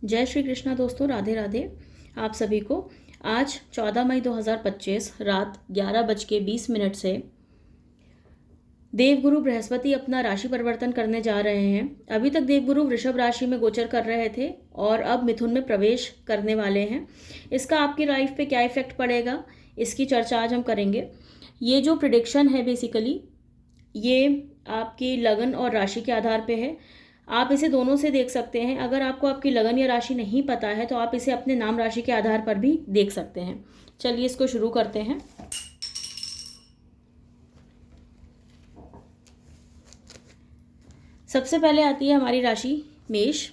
जय श्री कृष्णा दोस्तों, राधे राधे। आप सभी को आज 14 मई 2025 रात 11:20 से देवगुरु बृहस्पति अपना राशि परिवर्तन करने जा रहे हैं। अभी तक देवगुरु वृषभ राशि में गोचर कर रहे थे और अब मिथुन में प्रवेश करने वाले हैं। इसका आपकी लाइफ पे क्या इफेक्ट पड़ेगा, इसकी चर्चा आज हम करेंगे। ये जो प्रिडिक्शन है बेसिकली ये आपकी लगन और राशि के आधार पे है। आप इसे दोनों से देख सकते हैं। अगर आपको आपकी लगन या राशि नहीं पता है तो आप इसे अपने नाम राशि के आधार पर भी देख सकते हैं। चलिए इसको शुरू करते हैं। सबसे पहले आती है हमारी राशि मेष।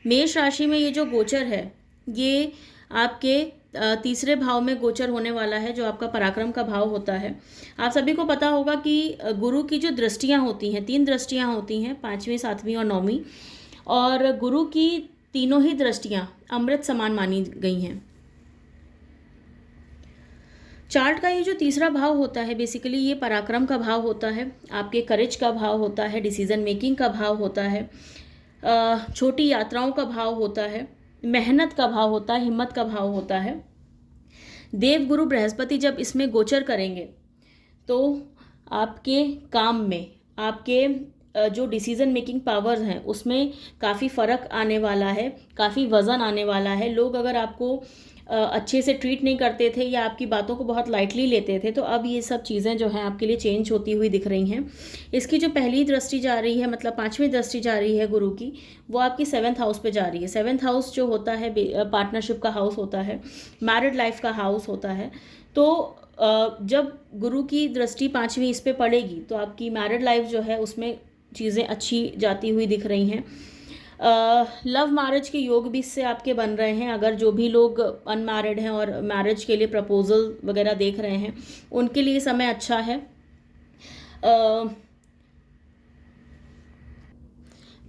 मेष राशि में ये जो गोचर है ये आपके तीसरे भाव में गोचर होने वाला है, जो आपका पराक्रम का भाव होता है। आप सभी को पता होगा कि गुरु की जो दृष्टियां होती हैं, 3 दृष्टियां होती हैं, 5वीं 7वीं और 9वीं, और गुरु की तीनों ही दृष्टियां अमृत समान मानी गई हैं। चार्ट का ये जो तीसरा भाव होता है बेसिकली ये पराक्रम का भाव होता है, आपके करेज का भाव होता है, डिसीजन मेकिंग का भाव होता है, छोटी यात्राओं का भाव होता है, मेहनत का भाव होता है, हिम्मत का भाव होता है। देवगुरु बृहस्पति जब इसमें गोचर करेंगे तो आपके काम में, आपके जो डिसीजन मेकिंग पावर्स हैं उसमें काफ़ी फ़र्क आने वाला है, काफ़ी वज़न आने वाला है। लोग अगर आपको अच्छे से ट्रीट नहीं करते थे या आपकी बातों को बहुत लाइटली लेते थे तो अब ये सब चीज़ें जो हैं आपके लिए चेंज होती हुई दिख रही हैं। इसकी जो पहली दृष्टि जा रही है, मतलब 5वीं दृष्टि जा रही है गुरु की, वो आपकी 7th हाउस पे जा रही है। 7th हाउस जो होता है पार्टनरशिप का हाउस होता है, मैरिड लाइफ का हाउस होता है। तो जब गुरु की दृष्टि 5वीं इस पे पड़ेगी तो आपकी मैरिड लाइफ जो है उसमें चीज़ें अच्छी जाती हुई दिख रही हैं। लव मैरिज के योग भी इससे आपके बन रहे हैं। अगर जो भी लोग अनमैरिड हैं और मैरिज के लिए प्रपोजल वगैरह देख रहे हैं उनके लिए समय अच्छा है।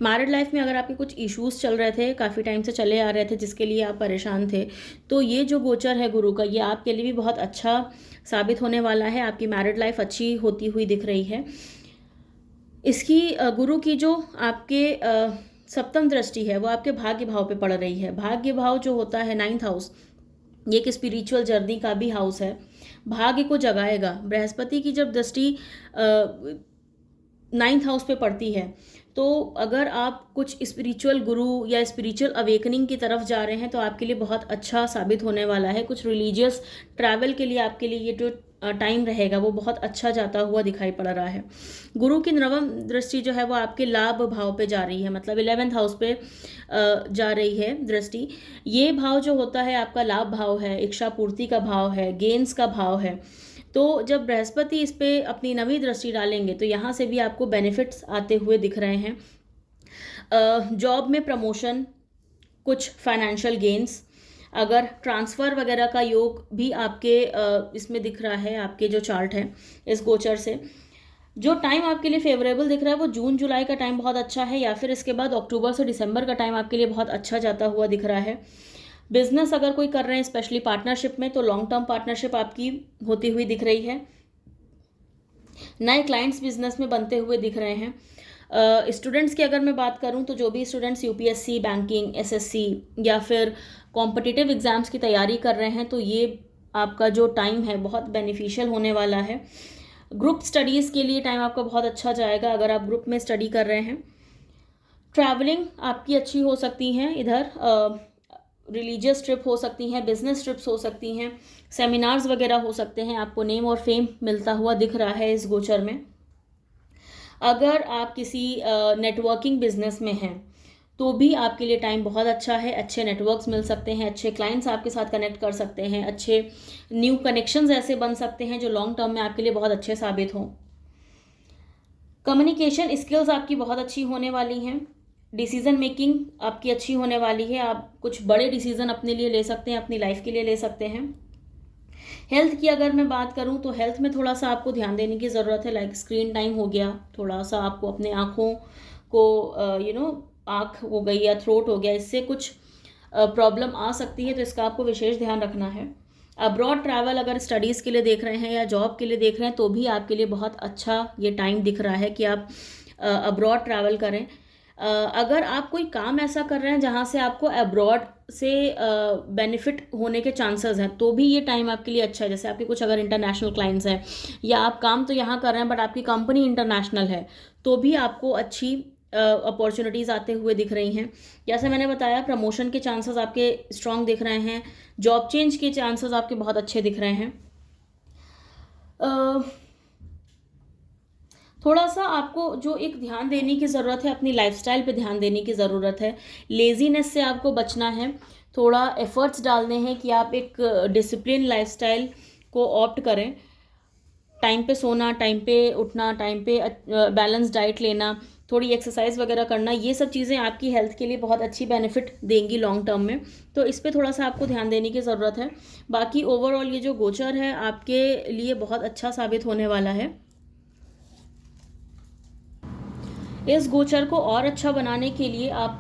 मैरिड लाइफ में अगर आपके कुछ इश्यूज चल रहे थे, काफ़ी टाइम से चले आ रहे थे, जिसके लिए आप परेशान थे, तो ये जो गोचर है गुरु का ये आपके लिए भी बहुत अच्छा साबित होने वाला है। आपकी मैरिड लाइफ अच्छी होती हुई दिख रही है। इसकी गुरु की जो आपके 7वीं दृष्टि है वो आपके भाग्य भाव पे पड़ रही है। भाग्य भाव जो होता है 9th हाउस, ये एक स्पिरिचुअल जर्नी का भी हाउस है, भाग्य को जगाएगा। बृहस्पति की जब दृष्टि 9th हाउस पे पड़ती है तो अगर आप कुछ स्पिरिचुअल गुरु या स्पिरिचुअल अवेकनिंग की तरफ जा रहे हैं तो आपके लिए बहुत अच्छा साबित होने वाला है। कुछ रिलीजियस ट्रैवल के लिए आपके लिए ये जो टाइम रहेगा वो बहुत अच्छा जाता हुआ दिखाई पड़ रहा है। गुरु की 9वीं दृष्टि जो है वो आपके लाभ भाव पे जा रही है, मतलब 11th हाउस पे जा रही है दृष्टि। ये भाव जो होता है आपका लाभ भाव है, इच्छा पूर्ति का भाव है, गेन्स का भाव है। तो जब बृहस्पति इस पे अपनी 9वीं दृष्टि डालेंगे तो यहाँ से भी आपको बेनिफिट्स आते हुए दिख रहे हैं। जॉब में प्रमोशन, कुछ फाइनेंशियल गेन्स, अगर ट्रांसफ़र वगैरह का योग भी आपके इसमें दिख रहा है, आपके जो चार्ट है इस गोचर से। जो टाइम आपके लिए फेवरेबल दिख रहा है वो जून जुलाई का टाइम बहुत अच्छा है, या फिर इसके बाद अक्टूबर से दिसंबर का टाइम आपके लिए बहुत अच्छा जाता हुआ दिख रहा है। बिजनेस अगर कोई कर रहे हैं स्पेशली पार्टनरशिप में तो लॉन्ग टर्म पार्टनरशिप आपकी होती हुई दिख रही है। नए क्लाइंट्स बिजनेस में बनते हुए दिख रहे हैं। स्टूडेंट्स की अगर मैं बात करूं तो जो भी स्टूडेंट्स यूपीएससी, बैंकिंग, एसएससी या फिर कॉम्पिटिटिव एग्जाम्स की तैयारी कर रहे हैं तो ये आपका जो टाइम है बहुत बेनिफिशियल होने वाला है। ग्रुप स्टडीज़ के लिए टाइम आपका बहुत अच्छा जाएगा अगर आप ग्रुप में स्टडी कर रहे हैं। ट्रैवलिंग आपकी अच्छी हो सकती हैं, इधर रिलीजियस ट्रिप हो सकती हैं, बिजनेस ट्रिप्स हो सकती हैं, सेमिनार्स वगैरह हो सकते हैं। आपको नेम और फेम मिलता हुआ दिख रहा है इस गोचर में। अगर आप किसी नेटवर्किंग बिजनेस में हैं तो भी आपके लिए टाइम बहुत अच्छा है। अच्छे नेटवर्क्स मिल सकते हैं, अच्छे क्लाइंट्स आपके साथ कनेक्ट कर सकते हैं, अच्छे न्यू कनेक्शंस ऐसे बन सकते हैं जो लॉन्ग टर्म में आपके लिए बहुत अच्छे साबित हों। कम्युनिकेशन स्किल्स आपकी बहुत अच्छी होने वाली हैं। डिसीज़न मेकिंग आपकी अच्छी होने वाली है। आप कुछ बड़े डिसीज़न अपने लिए ले सकते हैं, अपनी लाइफ के लिए ले सकते हैं। हेल्थ की अगर मैं बात करूं तो हेल्थ में थोड़ा सा आपको ध्यान देने की ज़रूरत है। लाइक स्क्रीन टाइम हो गया, थोड़ा सा आपको अपने आँखों को आँख हो गई या थ्रोट हो गया, इससे कुछ प्रॉब्लम आ सकती है, तो इसका आपको विशेष ध्यान रखना है। अब्रॉड ट्रैवल अगर स्टडीज़ के लिए देख रहे हैं या जॉब के लिए देख रहे हैं तो भी आपके लिए बहुत अच्छा ये टाइम दिख रहा है कि आप अब्रॉड ट्रैवल करें। अगर आप कोई काम ऐसा कर रहे हैं जहाँ से आपको अब्रॉड से बेनिफिट होने के चांसेस हैं, तो भी ये टाइम आपके लिए अच्छा है। जैसे आपके कुछ अगर इंटरनेशनल क्लाइंट्स हैं, या आप काम तो यहाँ कर रहे हैं बट आपकी कंपनी इंटरनेशनल है, तो भी आपको अच्छी अपॉर्चुनिटीज़ आते हुए दिख रही हैं। जैसे मैंने बताया, प्रमोशन के चांसेस आपके स्ट्रांग दिख रहे हैं, जॉब चेंज के चांसेस आपके बहुत अच्छे दिख रहे हैं। थोड़ा सा आपको जो एक ध्यान देने की ज़रूरत है, अपनी लाइफस्टाइल पे ध्यान देने की ज़रूरत है। लेज़ीनेस से आपको बचना है, थोड़ा एफर्ट्स डालने हैं कि आप एक डिसिप्लिन लाइफस्टाइल को ऑप्ट करें। टाइम पे सोना, टाइम पे उठना, टाइम पे बैलेंस डाइट लेना, थोड़ी एक्सरसाइज वगैरह करना, ये सब चीज़ें आपकी हेल्थ के लिए बहुत अच्छी बेनिफिट देंगी लॉन्ग टर्म में। तो इस पे थोड़ा सा आपको ध्यान देने की ज़रूरत है। बाकी ओवरऑल ये जो गोचर है आपके लिए बहुत अच्छा साबित होने वाला है। इस गोचर को और अच्छा बनाने के लिए आप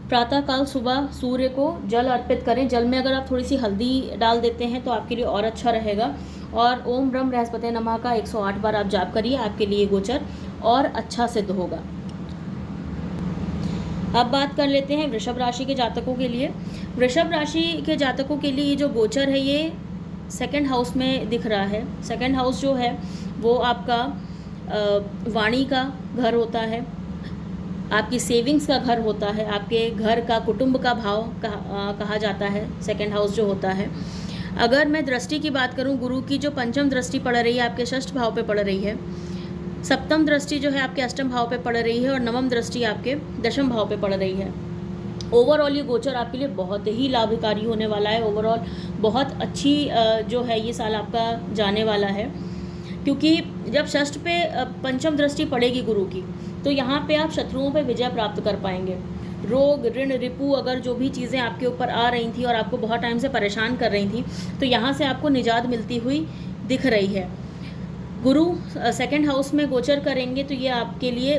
प्रातःकाल सुबह सूर्य को जल अर्पित करें। जल में अगर आप थोड़ी सी हल्दी डाल देते हैं तो आपके लिए और अच्छा रहेगा। और ओम ब्रह्म बृहस्पति नमः का 108 बार आप जाप करिए, आपके लिए गोचर और अच्छा सिद्ध होगा। अब बात कर लेते हैं वृषभ राशि के जातकों के लिए। वृषभ राशि के जातकों के लिए ये जो गोचर है ये सेकंड हाउस में दिख रहा है। सेकंड हाउस जो है वो आपका वाणी का घर होता है, आपकी सेविंग्स का घर होता है, आपके घर का, कुटुंब का भाव कहा जाता है सेकंड हाउस जो होता है। अगर मैं दृष्टि की बात करूं, गुरु की जो पंचम दृष्टि पड़ रही है आपके षष्ठ भाव पे पड़ रही है, सप्तम दृष्टि जो है आपके अष्टम भाव पे पड़ रही है, और नवम दृष्टि आपके दशम भाव पे पड़ रही है। ओवरऑल ये गोचर आपके लिए बहुत ही लाभकारी होने वाला है। ओवरऑल बहुत अच्छी जो है ये साल आपका जाने वाला है, क्योंकि जब षष्ठ पे पंचम दृष्टि पड़ेगी गुरु की, तो यहाँ पे आप शत्रुओं पे विजय प्राप्त कर पाएंगे। रोग, ऋण, रिपु, अगर जो भी चीज़ें आपके ऊपर आ रही थी और आपको बहुत टाइम से परेशान कर रही थी, तो यहाँ से आपको निजात मिलती हुई दिख रही है। गुरु सेकंड हाउस में गोचर करेंगे तो ये आपके लिए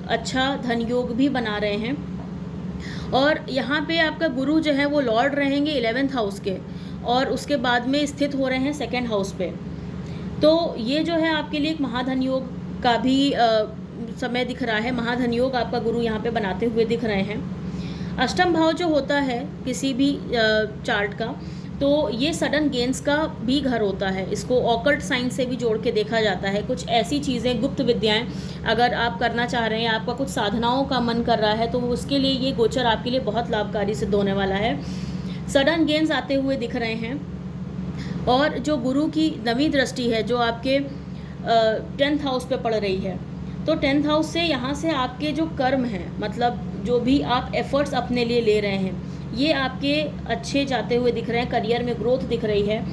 अच्छा धन योग भी बना रहे हैं। और यहाँ पे आपका गुरु जो है वो लॉर्ड रहेंगे 11th हाउस के, और उसके बाद में स्थित हो रहे हैं सेकंड हाउस पे। तो ये जो है आपके लिए एक महाधन योग का भी समय दिख रहा है। महाधन योग आपका गुरु यहाँ पे बनाते हुए दिख रहे हैं। अष्टम भाव जो होता है किसी भी चार्ट का, तो ये सडन गेन्स का भी घर होता है। इसको ऑकल्ट साइंस से भी जोड़ के देखा जाता है। कुछ ऐसी चीज़ें, गुप्त विद्याएं अगर आप करना चाह रहे हैं, आपका कुछ साधनाओं का मन कर रहा है, तो उसके लिए ये गोचर आपके लिए बहुत लाभकारी सिद्ध होने वाला है। सडन गेन्स आते हुए दिख रहे हैं। और जो गुरु की नवीं दृष्टि है जो आपके 10th हाउस पे पड़ रही है, तो 10th हाउस से यहाँ से आपके जो कर्म हैं, मतलब जो भी आप एफर्ट्स अपने लिए ले रहे हैं, ये आपके अच्छे जाते हुए दिख रहे हैं। करियर में ग्रोथ दिख रही है।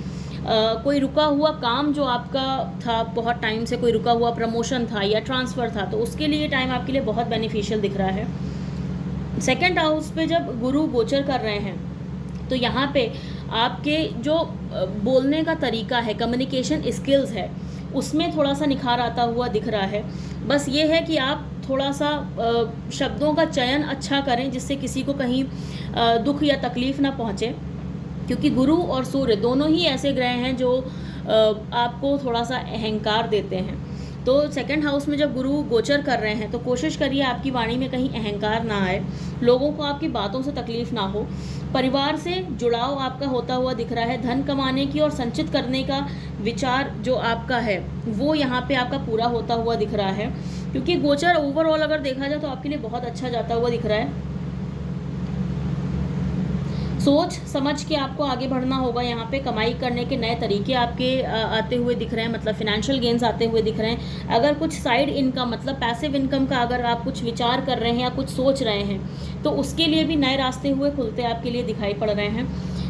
कोई रुका हुआ काम जो आपका था बहुत टाइम से, कोई रुका हुआ प्रमोशन था या ट्रांसफ़र था, तो उसके लिए टाइम आपके लिए बहुत बेनिफिशियल दिख रहा है। सेकंड हाउस पे जब गुरु गोचर कर रहे हैं, तो यहाँ पे आपके जो बोलने का तरीका है, कम्युनिकेशन स्किल्स है, उसमें थोड़ा सा निखार आता हुआ दिख रहा है। बस ये है कि आप थोड़ा सा शब्दों का चयन अच्छा करें, जिससे किसी को कहीं दुख या तकलीफ ना पहुँचे, क्योंकि गुरु और सूर्य दोनों ही ऐसे ग्रह हैं जो आपको थोड़ा सा अहंकार देते हैं। तो सेकंड हाउस में जब गुरु गोचर कर रहे हैं, तो कोशिश करिए आपकी वाणी में कहीं अहंकार ना आए, लोगों को आपकी बातों से तकलीफ ना हो। परिवार से जुड़ाव आपका होता हुआ दिख रहा है। धन कमाने की और संचित करने का विचार जो आपका है वो यहाँ पे आपका पूरा होता हुआ दिख रहा है, क्योंकि गोचर ओवरऑल अगर देखा जाए तो आपके लिए बहुत अच्छा जाता हुआ दिख रहा है। सोच समझ के आपको आगे बढ़ना होगा। यहाँ पे कमाई करने के नए तरीके आपके आते हुए दिख रहे हैं, मतलब फिनेंशियल गेन्स आते हुए दिख रहे हैं। अगर कुछ साइड इनकम, मतलब पैसिव इनकम का अगर आप कुछ विचार कर रहे हैं या कुछ सोच रहे हैं, तो उसके लिए भी नए रास्ते हुए खुलते आपके लिए दिखाई पड़ रहे हैं।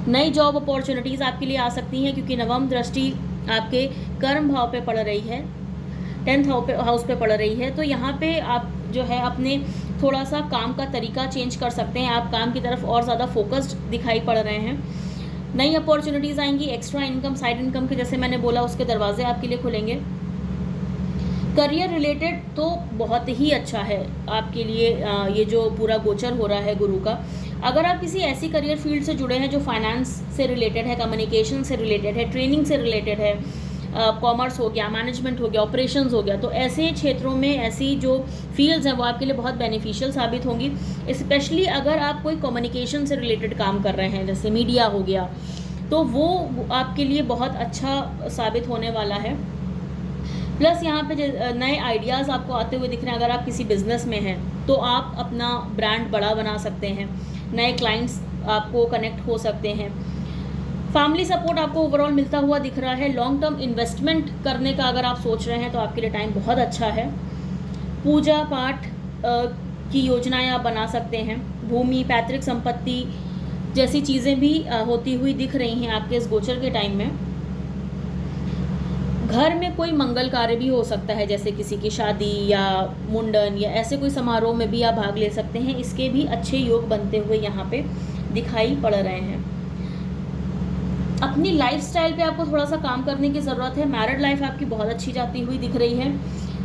नई जॉब अपॉर्चुनिटीज़ आपके लिए आ सकती हैं, क्योंकि नवम दृष्टि आपके कर्म भाव पे पड़ रही है, 10th हाउस पे पड़ रही है। तो यहाँ पे आप जो है अपने थोड़ा सा काम का तरीका चेंज कर सकते हैं। आप काम की तरफ और ज़्यादा फोकस्ड दिखाई पड़ रहे हैं। नई अपॉर्चुनिटीज़ आएंगी। एक्स्ट्रा इनकम, साइड इनकम के, जैसे मैंने बोला, उसके दरवाजे आपके लिए खुलेंगे। करियर रिलेटेड तो बहुत ही अच्छा है आपके लिए ये जो पूरा गोचर हो रहा है गुरु का। अगर आप किसी ऐसी करियर फील्ड से जुड़े हैं जो फाइनेंस से रिलेटेड है, कम्युनिकेशन से रिलेटेड है, ट्रेनिंग से रिलेटेड है, कॉमर्स हो गया, मैनेजमेंट हो गया, ऑपरेशंस हो गया, तो ऐसे क्षेत्रों में ऐसी जो फील्ड्स हैं वो आपके लिए बहुत बेनिफिशियल साबित होंगी। स्पेशली अगर आप कोई कम्युनिकेशन से रिलेटेड काम कर रहे हैं, जैसे मीडिया हो गया, तो वो आपके लिए बहुत अच्छा साबित होने वाला है। प्लस यहाँ पे नए आइडियाज़ आपको आते हुए दिख रहे हैं। अगर आप किसी बिजनेस में हैं तो आप अपना ब्रांड बड़ा बना सकते हैं, नए क्लाइंट्स आपको कनेक्ट हो सकते हैं। फैमिली सपोर्ट आपको ओवरऑल मिलता हुआ दिख रहा है। लॉन्ग टर्म इन्वेस्टमेंट करने का अगर आप सोच रहे हैं तो आपके लिए टाइम बहुत अच्छा है। पूजा पाठ की योजनाएं आप बना सकते हैं। भूमि, पैतृक संपत्ति जैसी चीज़ें भी होती हुई दिख रही हैं आपके इस गोचर के टाइम में। घर में कोई मंगल कार्य भी हो सकता है, जैसे किसी की शादी या मुंडन या ऐसे कोई समारोह में भी आप भाग ले सकते हैं। इसके भी अच्छे योग बनते हुए यहाँ पे दिखाई पड़ रहे हैं। अपनी लाइफस्टाइल पे आपको थोड़ा सा काम करने की ज़रूरत है। मैरिड लाइफ आपकी बहुत अच्छी जाती हुई दिख रही है।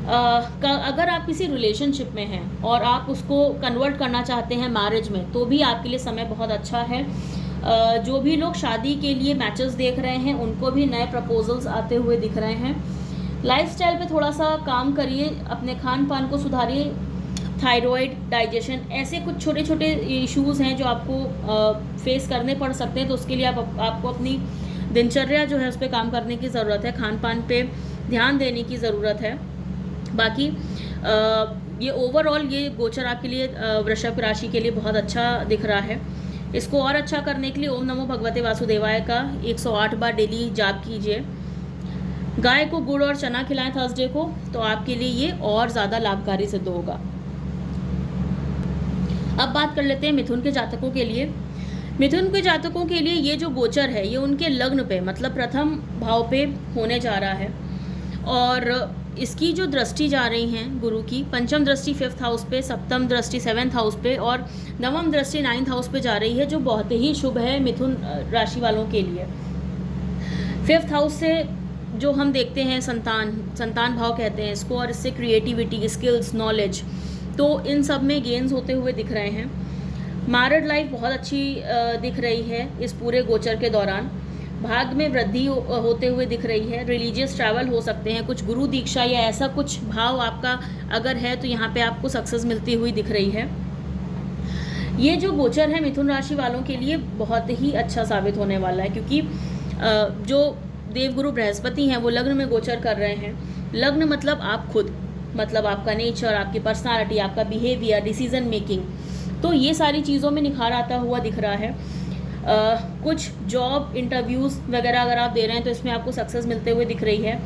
अगर आप किसी रिलेशनशिप में हैं और आप उसको कन्वर्ट करना चाहते हैं मैरिज में, तो भी आपके लिए समय बहुत अच्छा है। जो भी लोग शादी के लिए मैचेस देख रहे हैं उनको भी नए प्रपोजल्स आते हुए दिख रहे हैं। लाइफस्टाइल पे थोड़ा सा काम करिए, अपने खान पान को सुधारिए। थायराइड, डाइजेशन, ऐसे कुछ छोटे छोटे इश्यूज़ हैं जो आपको फेस करने पड़ सकते हैं, तो उसके लिए आपको अपनी दिनचर्या जो है उस पर काम करने की ज़रूरत है, खान पान पे ध्यान देने की ज़रूरत है। बाकी ये ओवरऑल ये गोचर आपके लिए वृषभ राशि के लिए बहुत अच्छा दिख रहा है। इसको और अच्छा करने के लिए ओम नमो भगवते वासुदेवाय का 108 बार डेली जाप कीजिए। गाय को गुड़ और चना खिलाएं थर्सडे को, तो आपके लिए ये और ज़्यादा लाभकारी सिद्ध होगा। अब बात कर लेते हैं मिथुन के जातकों के लिए। मिथुन के जातकों के लिए ये जो गोचर है ये उनके लग्न पे, मतलब प्रथम भाव पे होने जा रहा है, और इसकी जो दृष्टि जा रही हैं गुरु की, पंचम दृष्टि 5th हाउस पे, सप्तम दृष्टि 7th हाउस पे और नवम दृष्टि 9th हाउस पे जा रही है, जो बहुत ही शुभ है मिथुन राशि वालों के लिए। 5th हाउस से जो हम देखते हैं संतान भाव कहते हैं इसको, और इससे क्रिएटिविटी, स्किल्स, नॉलेज, तो इन सब में गेन्स होते हुए दिख रहे हैं। मैरिड लाइफ बहुत अच्छी दिख रही है इस पूरे गोचर के दौरान। भाग्य में वृद्धि होते हुए दिख रही है। रिलीजियस ट्रैवल हो सकते हैं, कुछ गुरु दीक्षा या ऐसा कुछ भाव आपका अगर है तो यहाँ पे आपको सक्सेस मिलती हुई दिख रही है। ये जो गोचर है मिथुन राशि वालों के लिए बहुत ही अच्छा साबित होने वाला है, क्योंकि जो देवगुरु बृहस्पति हैं वो लग्न में गोचर कर रहे हैं। लग्न मतलब आप खुद, मतलब आपका नेचर, आपकी पर्सनालिटी, आपका बिहेवियर, डिसीजन मेकिंग, तो ये सारी चीज़ों में निखार आता हुआ दिख रहा है। कुछ जॉब इंटरव्यूज़ वगैरह अगर आप दे रहे हैं तो इसमें आपको सक्सेस मिलते हुए दिख रही है।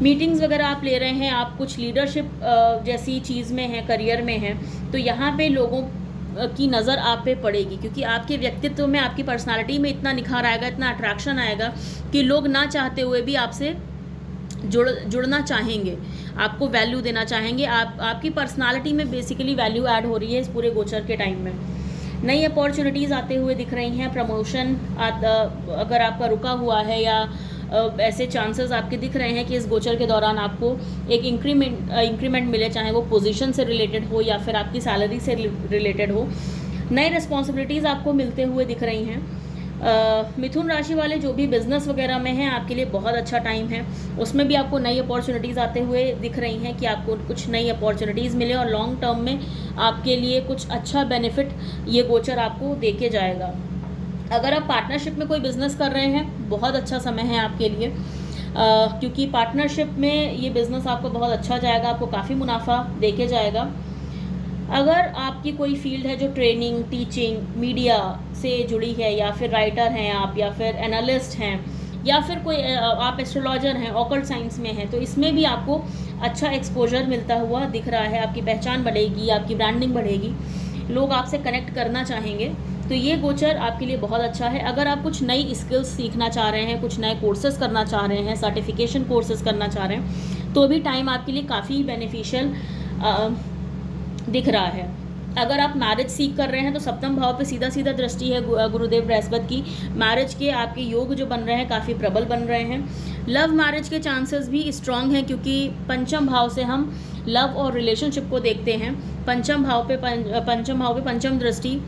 मीटिंग्स वगैरह आप ले रहे हैं, आप कुछ लीडरशिप जैसी चीज़ में हैं, करियर में हैं, तो यहाँ पे लोगों की नज़र आप पे पड़ेगी, क्योंकि आपके व्यक्तित्व में, आपकी पर्सनालिटी में इतना निखार आएगा, इतना अट्रैक्शन आएगा कि लोग ना चाहते हुए भी आपसे जुड़ना चाहेंगे, आपको वैल्यू देना चाहेंगे। आपकी पर्सनालिटी में बेसिकली वैल्यू ऐड हो रही है इस पूरे गोचर के टाइम में। नई अपॉर्चुनिटीज़ आते हुए दिख रही हैं। प्रमोशन अगर आपका रुका हुआ है या ऐसे चांसेस आपके दिख रहे हैं कि इस गोचर के दौरान आपको एक इंक्रीमेंट मिले, चाहे वो पोजीशन से रिलेटेड हो या फिर आपकी सैलरी से रिलेटेड हो। नई रिस्पॉन्सिबिलिटीज़ आपको मिलते हुए दिख रही हैं। मिथुन राशि वाले जो भी बिज़नेस वगैरह में हैं आपके लिए बहुत अच्छा टाइम है, उसमें भी आपको नई अपॉर्चुनिटीज़ आते हुए दिख रही हैं कि आपको कुछ नई अपॉर्चुनिटीज़ मिले और लॉन्ग टर्म में आपके लिए कुछ अच्छा बेनिफिट ये गोचर आपको देके जाएगा। अगर आप पार्टनरशिप में कोई बिज़नेस कर रहे हैं, बहुत अच्छा समय है आपके लिए, क्योंकि पार्टनरशिप में ये बिज़नेस आपको बहुत अच्छा जाएगा, आपको काफ़ी मुनाफा देके जाएगा। अगर आपकी कोई फील्ड है जो ट्रेनिंग, टीचिंग, मीडिया से जुड़ी है, या फिर राइटर हैं आप, या फिर एनालिस्ट हैं, या फिर कोई आप एस्ट्रोलॉजर हैं, ऑकल्ट साइंस में हैं, तो इसमें भी आपको अच्छा एक्सपोजर मिलता हुआ दिख रहा है। आपकी पहचान बढ़ेगी, आपकी ब्रांडिंग बढ़ेगी, लोग आपसे कनेक्ट करना चाहेंगे, तो ये गोचर आपके लिए बहुत अच्छा है। अगर आप कुछ नई स्किल्स सीखना चाह रहे हैं, कुछ नए कोर्सेज करना चाह रहे हैं, सर्टिफिकेशन कोर्सेज करना चाह रहे हैं, तो भी टाइम आपके लिए काफ़ी बेनिफिशियल दिख रहा है। अगर आप मैरिज सीख कर रहे हैं तो सप्तम भाव पे सीधा दृष्टि है गुरुदेव बृहस्पति की। मैरिज के आपके योग जो बन रहे हैं काफ़ी प्रबल बन रहे हैं। लव मैरिज के चांसेस भी स्ट्रांग हैं, क्योंकि पंचम भाव से हम लव और रिलेशनशिप को देखते हैं। पंचम भाव पे पंचम दृष्टि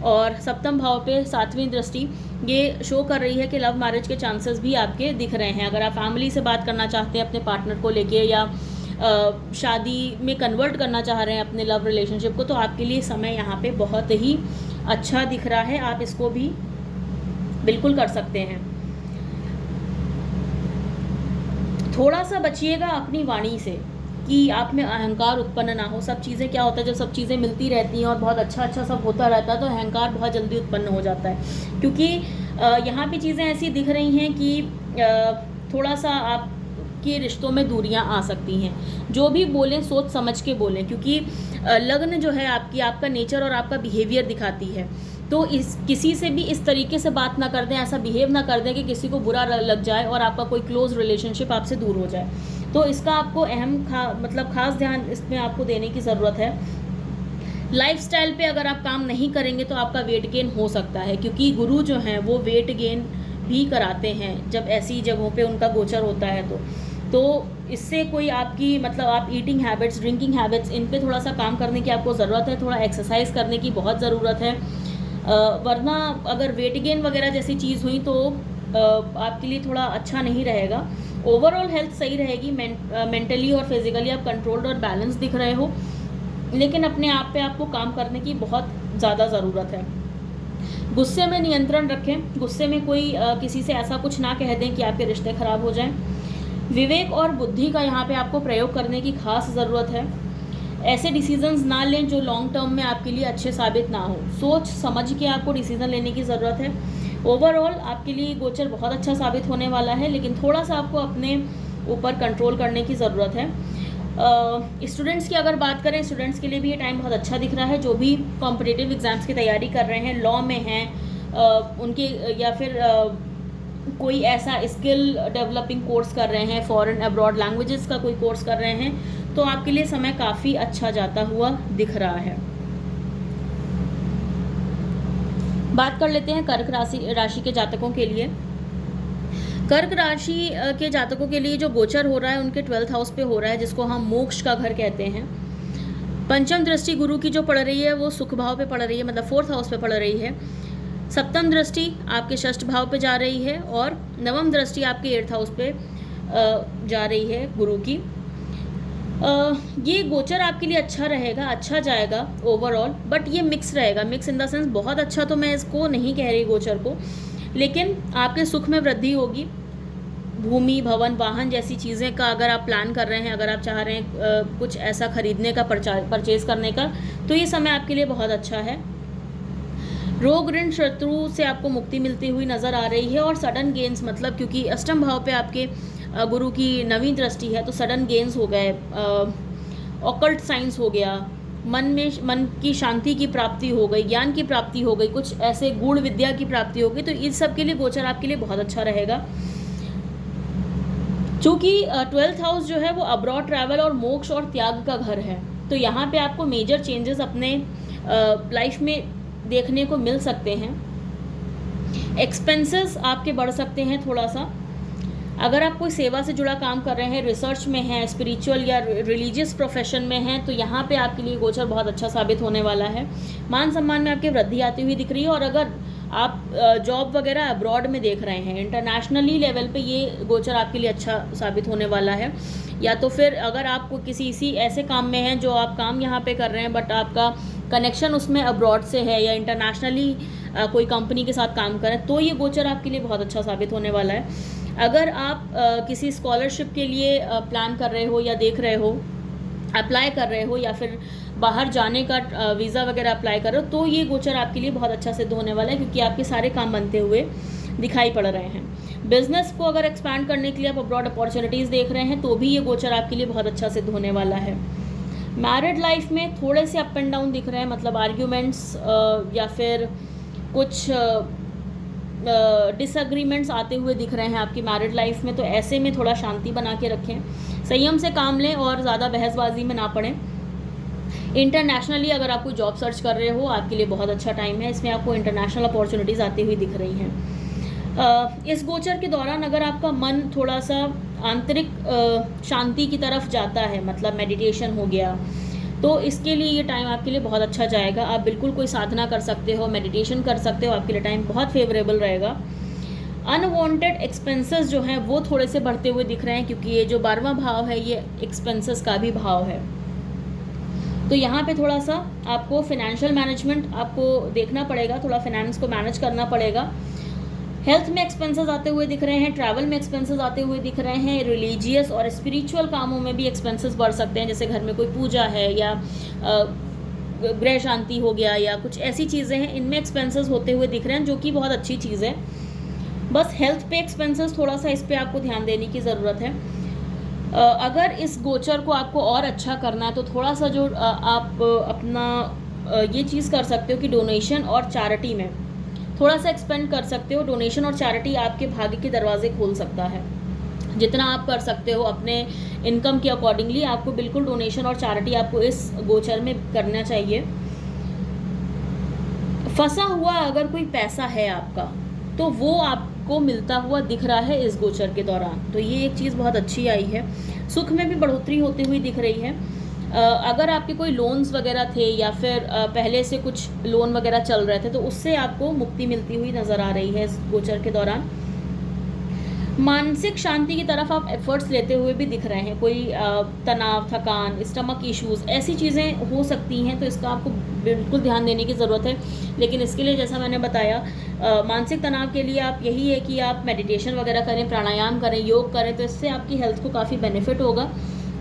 और सप्तम भाव पे 7वीं दृष्टि ये शो कर रही है कि लव मैरिज के चांसेस भी आपके दिख रहे हैं। अगर आप फैमिली से बात करना चाहते हैं अपने पार्टनर को लेके या शादी में कन्वर्ट करना चाह रहे हैं अपने लव रिलेशनशिप को, तो आपके लिए समय यहाँ पे बहुत ही अच्छा दिख रहा है। आप इसको भी बिल्कुल कर सकते हैं। थोड़ा सा बचिएगा अपनी वाणी से कि आप में अहंकार उत्पन्न ना हो। सब चीज़ें क्या होता है, जब सब चीज़ें मिलती रहती हैं और बहुत अच्छा अच्छा सब होता रहता है तो अहंकार बहुत जल्दी उत्पन्न हो जाता है। क्योंकि यहाँ पे चीज़ें ऐसी दिख रही हैं कि थोड़ा सा आपके रिश्तों में दूरियां आ सकती हैं। जो भी बोलें सोच समझ के बोलें, क्योंकि लग्न जो है आपका नेचर और आपका बिहेवियर दिखाती है। तो किसी से भी इस तरीके से बात ना कर दें, ऐसा बिहेव ना कर दें कि किसी को बुरा लग जाए और आपका कोई क्लोज रिलेशनशिप आपसे दूर हो जाए। तो इसका आपको खास ध्यान इसमें आपको देने की ज़रूरत है। लाइफस्टाइल पे अगर आप काम नहीं करेंगे तो आपका वेट गेन हो सकता है, क्योंकि गुरु जो हैं वो वेट गेन भी कराते हैं जब ऐसी जगहों पे उनका गोचर होता है। तो इससे कोई आपकी आप ईटिंग हैबिट्स, ड्रिंकिंग हैबिट्स, इन पे थोड़ा सा काम करने की आपको ज़रूरत है। थोड़ा एक्सरसाइज करने की बहुत ज़रूरत है, वरना अगर वेट गेन वगैरह जैसी चीज़ हुई तो आपके लिए थोड़ा अच्छा नहीं रहेगा। ओवरऑल हेल्थ सही रहेगी, मेंटली और फिजिकली आप कंट्रोल्ड और बैलेंस दिख रहे हो, लेकिन अपने आप पे आपको काम करने की बहुत ज़्यादा ज़रूरत है। गुस्से में नियंत्रण रखें, गुस्से में कोई किसी से ऐसा कुछ ना कह दें कि आपके रिश्ते ख़राब हो जाएं। विवेक और बुद्धि का यहाँ पे आपको प्रयोग करने की खास ज़रूरत है। ऐसे डिसीजंस ना लें जो लॉन्ग टर्म में आपके लिए अच्छे साबित ना हो। सोच समझ के आपको डिसीजन लेने की ज़रूरत है। ओवरऑल आपके लिए गोचर बहुत अच्छा साबित होने वाला है, लेकिन थोड़ा सा आपको अपने ऊपर कंट्रोल करने की ज़रूरत है। स्टूडेंट्स की अगर बात करें, स्टूडेंट्स के लिए भी ये टाइम बहुत अच्छा दिख रहा है। जो भी कॉम्पिटिटिव एग्ज़ाम्स की तैयारी कर रहे हैं, लॉ में हैं उनके, या फिर कोई ऐसा स्किल डेवलपिंग कोर्स कर रहे हैं, फॉरेन अब्रॉड लैंग्वेजेस का कोई कोर्स कर रहे हैं, तो आपके लिए समय काफ़ी अच्छा जाता हुआ दिख रहा है। बात कर लेते हैं कर्क राशि के जातकों के लिए। कर्क राशि के जातकों के लिए जो गोचर हो रहा है उनके 12th हाउस पे हो रहा है, जिसको हम मोक्ष का घर कहते हैं। पंचम दृष्टि गुरु की जो पड़ रही है वो सुख भाव पे पड़ रही है, 4th हाउस पे पड़ रही है। सप्तम दृष्टि आपके षष्ठ भाव पे जा रही है और नवम दृष्टि आपके 8th हाउस पे जा रही है गुरु की। ये गोचर आपके लिए अच्छा रहेगा, अच्छा जाएगा ओवरऑल, बट ये मिक्स रहेगा। मिक्स इन द सेंस बहुत अच्छा तो मैं इसको नहीं कह रही गोचर को, लेकिन आपके सुख में वृद्धि होगी। भूमि, भवन, वाहन जैसी चीज़ें का अगर आप प्लान कर रहे हैं, अगर आप चाह रहे हैं कुछ ऐसा खरीदने का, परचेज करने का, तो ये समय आपके लिए बहुत अच्छा है। रोग ऋण शत्रु से आपको मुक्ति मिलती हुई नज़र आ रही है। और सडन गेन्स, क्योंकि अष्टम भाव पे आपके गुरु की 9वीं दृष्टि है, तो सडन गेन्स हो गए, ऑकल्ट साइंस हो गया, मन की शांति की प्राप्ति हो गई, ज्ञान की प्राप्ति हो गई, कुछ ऐसे गूढ़ विद्या की प्राप्ति हो गई। तो इस सब के लिए गोचर आपके लिए बहुत अच्छा रहेगा। चूँकि 12th हाउस जो है वो अब्रॉड ट्रैवल और मोक्ष और त्याग का घर है, तो यहाँ पे आपको मेजर चेंजेस अपने लाइफ में देखने को मिल सकते हैं। एक्सपेंसेस आपके बढ़ सकते हैं थोड़ा सा। अगर आप कोई सेवा से जुड़ा काम कर रहे हैं, रिसर्च में हैं, स्पिरिचुअल या रिलीजियस प्रोफेशन में हैं, तो यहाँ पे आपके लिए गोचर बहुत अच्छा साबित होने वाला है। मान सम्मान में आपकी वृद्धि आती हुई दिख रही है। और अगर आप जॉब वगैरह अब्रॉड में देख रहे हैं, इंटरनेशनली लेवल पे ये गोचर आपके लिए अच्छा साबित होने वाला है। या तो फिर अगर आप किसी इसी ऐसे काम में हैं जो आप काम यहाँ पे कर रहे हैं बट आपका कनेक्शन उसमें अब्रॉड से है, या इंटरनेशनली कोई कंपनी के साथ काम करें, तो ये गोचर आपके लिए बहुत अच्छा साबित होने वाला है। अगर आप किसी स्कॉलरशिप के लिए प्लान कर रहे हो या देख रहे हो, अप्लाई कर रहे हो, या फिर बाहर जाने का वीज़ा वगैरह अप्लाई कर रहे हो, तो ये गोचर आपके लिए बहुत अच्छा सिद्ध होने वाला है, क्योंकि आपके सारे काम बनते हुए दिखाई पड़ रहे हैं। बिजनेस को अगर एक्सपैंड करने के लिए आप अब्रॉड अपॉर्चुनिटीज़ देख रहे हैं, तो भी ये गोचर आपके लिए बहुत अच्छा सिद्ध होने वाला है। मैरिड लाइफ में थोड़े से अप एंड डाउन दिख रहे हैं, आर्ग्यूमेंट्स या फिर कुछ डिसएग्रीमेंट्स आते हुए दिख रहे हैं आपकी मैरिड लाइफ में। तो ऐसे में थोड़ा शांति बना के रखें, संयम से काम लें और ज़्यादा बहसबाजी में ना पड़ें। इंटरनेशनली अगर आप कोई जॉब सर्च कर रहे हो, आपके लिए बहुत अच्छा टाइम है। इसमें आपको इंटरनेशनल अपॉर्चुनिटीज़ आती हुई दिख रही हैं। इस गोचर के दौरान अगर आपका मन थोड़ा सा आंतरिक शांति की तरफ जाता है, मेडिटेशन हो गया, तो इसके लिए ये टाइम आपके लिए बहुत अच्छा जाएगा। आप बिल्कुल कोई साधना कर सकते हो, मेडिटेशन कर सकते हो, आपके लिए टाइम बहुत फेवरेबल रहेगा। अनवांटेड एक्सपेंसेस जो हैं वो थोड़े से बढ़ते हुए दिख रहे हैं, क्योंकि ये जो 12वां भाव है ये एक्सपेंसेस का भी भाव है। तो यहाँ पे थोड़ा सा आपको फिनेंशियल मैनेजमेंट आपको देखना पड़ेगा, थोड़ा फिनेंस को मैनेज करना पड़ेगा। हेल्थ में एक्सपेंसेस आते हुए दिख रहे हैं, ट्रैवल में एक्सपेंसेस आते हुए दिख रहे हैं, रिलीजियस और स्पिरिचुअल कामों में भी एक्सपेंसेस बढ़ सकते हैं, जैसे घर में कोई पूजा है या गृह शांति हो गया या कुछ ऐसी चीज़ें हैं, इनमें एक्सपेंसेस होते हुए दिख रहे हैं, जो कि बहुत अच्छी चीज़ है। बस हेल्थ पे एक्सपेंसेस थोड़ा सा इस पर आपको ध्यान देने की ज़रूरत है। अगर इस गोचर को आपको और अच्छा करना है तो थोड़ा सा जो आप अपना ये चीज़ कर सकते हो कि डोनेशन और चैरिटी में थोड़ा सा एक्सपेंड कर सकते हो। डोनेशन और चैरिटी आपके भाग्य के दरवाजे खोल सकता है। जितना आप कर सकते हो अपने इनकम के अकॉर्डिंगली आपको बिल्कुल डोनेशन और चैरिटी आपको इस गोचर में करना चाहिए। फंसा हुआ अगर कोई पैसा है आपका तो वो आपको मिलता हुआ दिख रहा है इस गोचर के दौरान, तो ये एक चीज़ बहुत अच्छी आई है। सुख में भी बढ़ोतरी होती हुई दिख रही है। अगर आपके कोई लोन्स वगैरह थे या फिर पहले से कुछ लोन वगैरह चल रहे थे तो उससे आपको मुक्ति मिलती हुई नज़र आ रही है इस गोचर के दौरान। मानसिक शांति की तरफ आप एफर्ट्स लेते हुए भी दिख रहे हैं। कोई तनाव, थकान, स्टमक इश्यूज़ ऐसी चीज़ें हो सकती हैं, तो इसका आपको बिल्कुल ध्यान देने की ज़रूरत है। लेकिन इसके लिए जैसा मैंने बताया, मानसिक तनाव के लिए आप यही है कि आप मेडिटेशन वगैरह करें, प्राणायाम करें, योग करें, तो इससे आपकी हेल्थ को काफ़ी बेनिफिट होगा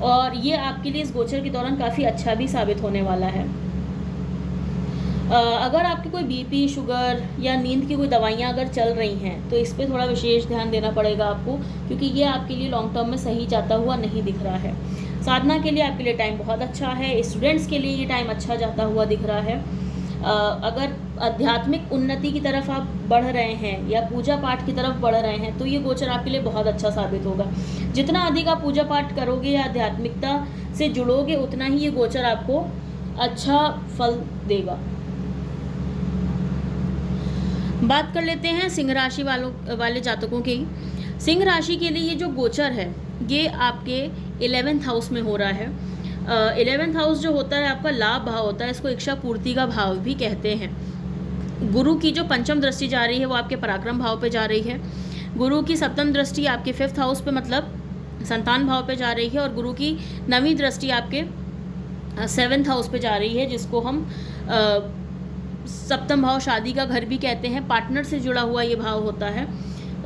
और ये आपके लिए इस गोचर के दौरान काफ़ी अच्छा भी साबित होने वाला है। अगर आपकी कोई बीपी, शुगर या नींद की कोई दवाइयाँ अगर चल रही हैं तो इस पर थोड़ा विशेष ध्यान देना पड़ेगा आपको, क्योंकि ये आपके लिए लॉन्ग टर्म में सही जाता हुआ नहीं दिख रहा है। साधना के लिए आपके लिए टाइम बहुत अच्छा है। स्टूडेंट्स के लिए ये टाइम अच्छा जाता हुआ दिख रहा है। अगर आध्यात्मिक उन्नति की तरफ आप बढ़ रहे हैं या पूजा पाठ की तरफ बढ़ रहे हैं तो ये गोचर आपके लिए बहुत अच्छा साबित होगा। जितना अधिक आप पूजा पाठ करोगे या आध्यात्मिकता से जुड़ोगे उतना ही ये गोचर आपको अच्छा फल देगा। बात कर लेते हैं सिंह राशि वाले जातकों की। सिंह राशि के लिए ये जो गोचर है ये आपके 11th हाउस में हो रहा है। 11th हाउस जो होता है आपका लाभ भाव होता है, इसको इच्छा पूर्ति का भाव भी कहते हैं। गुरु की जो पंचम दृष्टि जा रही है वो आपके पराक्रम भाव पे जा रही है। गुरु की सप्तम दृष्टि आपके 5th हाउस पे मतलब संतान भाव पे जा रही है और गुरु की 9वीं दृष्टि आपके 7th हाउस पे जा रही है, जिसको हम सप्तम भाव शादी का घर भी कहते हैं। पार्टनर से जुड़ा हुआ ये भाव होता है।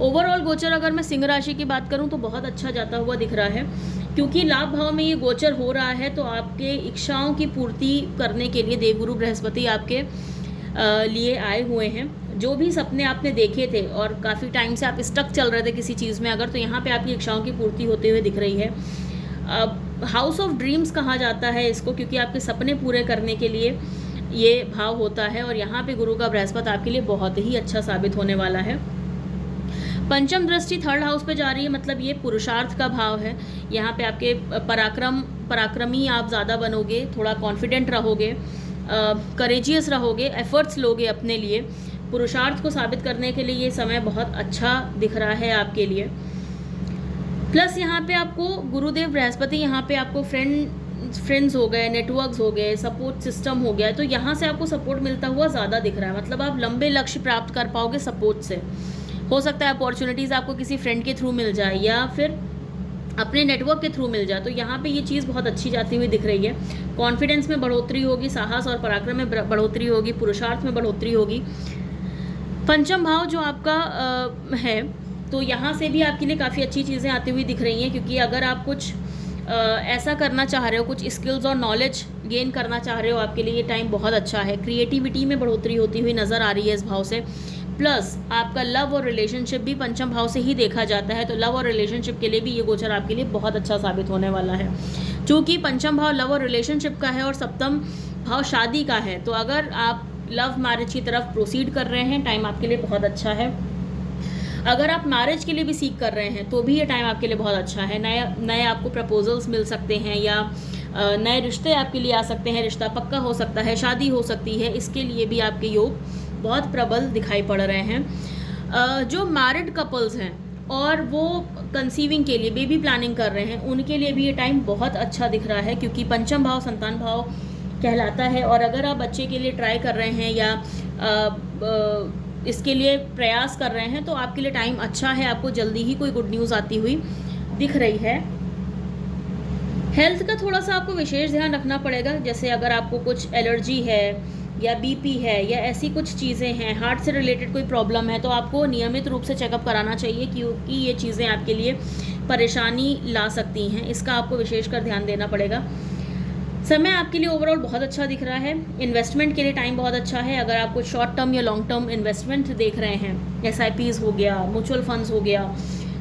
ओवरऑल गोचर अगर मैं सिंह राशि की बात करूं तो बहुत अच्छा जाता हुआ दिख रहा है, क्योंकि लाभ भाव में ये गोचर हो रहा है तो आपके इच्छाओं की पूर्ति करने के लिए देवगुरु बृहस्पति आपके लिए आए हुए हैं। जो भी सपने आपने देखे थे और काफ़ी टाइम से आप स्टक चल रहे थे किसी चीज़ में अगर, तो यहाँ पे आपकी इच्छाओं की पूर्ति होते हुए दिख रही है। हाउस ऑफ ड्रीम्स कहा जाता है इसको, क्योंकि आपके सपने पूरे करने के लिए ये भाव होता है और यहाँ पे गुरु का बृहस्पति आपके लिए बहुत ही अच्छा साबित होने वाला है। पंचम दृष्टि 3rd हाउस पे जा रही है, मतलब ये पुरुषार्थ का भाव है। यहाँ पे आपके पराक्रमी आप ज़्यादा बनोगे, थोड़ा कॉन्फिडेंट रहोगे, करेजियस रहोगे, एफर्ट्स लोगे अपने लिए। पुरुषार्थ को साबित करने के लिए ये समय बहुत अच्छा दिख रहा है आपके लिए। प्लस यहाँ पे आपको गुरुदेव बृहस्पति यहाँ पे आपको फ्रेंड्स हो गए, नेटवर्क्स हो गए, सपोर्ट सिस्टम हो गया, तो यहाँ से आपको सपोर्ट मिलता हुआ ज़्यादा दिख रहा है। मतलब आप लंबे लक्ष्य प्राप्त कर पाओगे सपोर्ट से। हो सकता है अपॉर्चुनिटीज़ आपको किसी फ्रेंड के थ्रू मिल जाए या फिर अपने नेटवर्क के थ्रू मिल जाए, तो यहाँ पे ये चीज़ बहुत अच्छी जाती हुई दिख रही है। कॉन्फिडेंस में बढ़ोतरी होगी, साहस और पराक्रम में बढ़ोतरी होगी, पुरुषार्थ में बढ़ोतरी होगी। पंचम भाव जो आपका है तो यहाँ से भी आपके लिए काफ़ी अच्छी चीज़ें आती हुई दिख रही हैं, क्योंकि अगर आप कुछ ऐसा करना चाह रहे हो, कुछ स्किल्स और नॉलेज गेन करना चाह रहे हो, आपके लिए ये टाइम बहुत अच्छा है। क्रिएटिविटी में बढ़ोतरी होती हुई नज़र आ रही है इस भाव से। प्लस आपका लव और रिलेशनशिप भी पंचम भाव से ही देखा जाता है, तो लव और रिलेशनशिप के लिए भी ये गोचर आपके लिए बहुत अच्छा साबित होने वाला है। चूँकि पंचम भाव लव और रिलेशनशिप का है और सप्तम भाव शादी का है, तो अगर आप लव मैरिज की तरफ प्रोसीड कर रहे हैं, टाइम आपके लिए बहुत अच्छा है। अगर आप मैरिज के लिए भी सीख कर रहे हैं तो भी ये टाइम आपके लिए बहुत अच्छा है। नए आपको प्रपोजल्स मिल सकते हैं या नए रिश्ते आपके लिए आ सकते हैं, रिश्ता पक्का हो सकता है, शादी हो सकती है, इसके लिए भी आपके योग बहुत प्रबल दिखाई पड़ रहे हैं। जो मैरिड कपल्स हैं और वो कंसीविंग के लिए, बेबी प्लानिंग कर रहे हैं, उनके लिए भी ये टाइम बहुत अच्छा दिख रहा है, क्योंकि पंचम भाव संतान भाव कहलाता है। और अगर आप बच्चे के लिए ट्राई कर रहे हैं या इसके लिए प्रयास कर रहे हैं तो आपके लिए टाइम अच्छा है, आपको जल्दी ही कोई गुड न्यूज़ आती हुई दिख रही है। हेल्थ का थोड़ा सा आपको विशेष ध्यान रखना पड़ेगा, जैसे अगर आपको कुछ एलर्जी है या बीपी है या ऐसी कुछ चीज़ें हैं, हार्ट से रिलेटेड कोई प्रॉब्लम है, तो आपको नियमित रूप से चेकअप कराना चाहिए, क्योंकि ये चीज़ें आपके लिए परेशानी ला सकती हैं। इसका आपको विशेषकर ध्यान देना पड़ेगा। समय आपके लिए ओवरऑल बहुत अच्छा दिख रहा है। इन्वेस्टमेंट के लिए टाइम बहुत अच्छा है। अगर आप कुछ शॉर्ट टर्म या लॉन्ग टर्म इन्वेस्टमेंट देख रहे हैं, SIPs हो गया, म्यूचुअल फंड्स हो गया,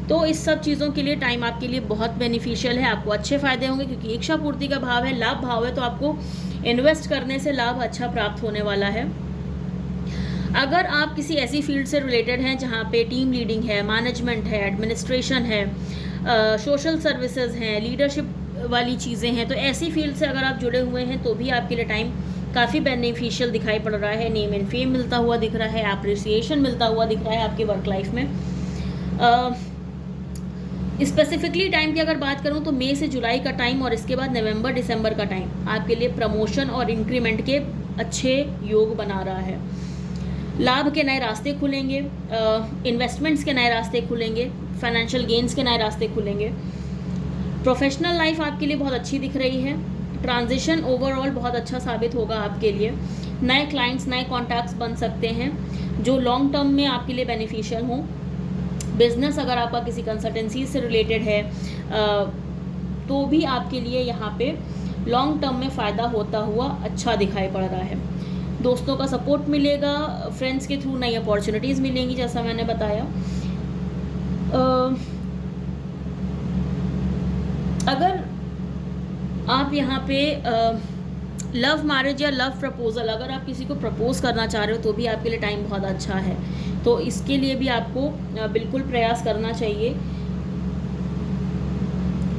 तो इस सब चीज़ों के लिए टाइम आपके लिए बहुत बेनिफिशियल है। आपको अच्छे फ़ायदे होंगे, क्योंकि इच्छा पूर्ति का भाव है, लाभ भाव है, तो आपको इन्वेस्ट करने से लाभ अच्छा प्राप्त होने वाला है। अगर आप किसी ऐसी फील्ड से रिलेटेड हैं जहाँ पे टीम लीडिंग है, मैनेजमेंट है, एडमिनिस्ट्रेशन है, सोशल सर्विसेज हैं, लीडरशिप वाली चीज़ें हैं, तो ऐसी फील्ड से अगर आप जुड़े हुए हैं तो भी आपके लिए टाइम काफ़ी बेनिफिशियल दिखाई पड़ रहा है। नेम एंड फेम मिलता हुआ दिख रहा है, अप्रिसिएशन मिलता हुआ दिख रहा है आपके वर्क लाइफ में। स्पेसिफिकली टाइम की अगर बात करूं तो मई से जुलाई का टाइम और इसके बाद नवंबर दिसंबर का टाइम आपके लिए प्रमोशन और इंक्रीमेंट के अच्छे योग बना रहा है। लाभ के नए रास्ते खुलेंगे, इन्वेस्टमेंट्स के नए रास्ते खुलेंगे, फाइनेंशियल गेन्स के नए रास्ते खुलेंगे। प्रोफेशनल लाइफ आपके लिए बहुत अच्छी दिख रही है। ट्रांजिशन ओवरऑल बहुत अच्छा साबित होगा आपके लिए। नए क्लाइंट्स, नए कॉन्टैक्ट्स बन सकते हैं जो लॉन्ग टर्म में आपके लिए बेनिफिशियल हों। बिजनेस अगर आपका किसी कंसल्टेंसी से रिलेटेड है तो भी आपके लिए यहाँ पे लॉन्ग टर्म में फ़ायदा होता हुआ अच्छा दिखाई पड़ रहा है। दोस्तों का सपोर्ट मिलेगा, फ्रेंड्स के थ्रू नई अपॉर्चुनिटीज़ मिलेंगी, जैसा मैंने बताया। अगर आप यहाँ पे लव मैरिज या लव प्रपोजल, अगर आप किसी को प्रपोज करना चाह रहे हो तो भी आपके लिए टाइम बहुत अच्छा है, तो इसके लिए भी आपको बिल्कुल प्रयास करना चाहिए।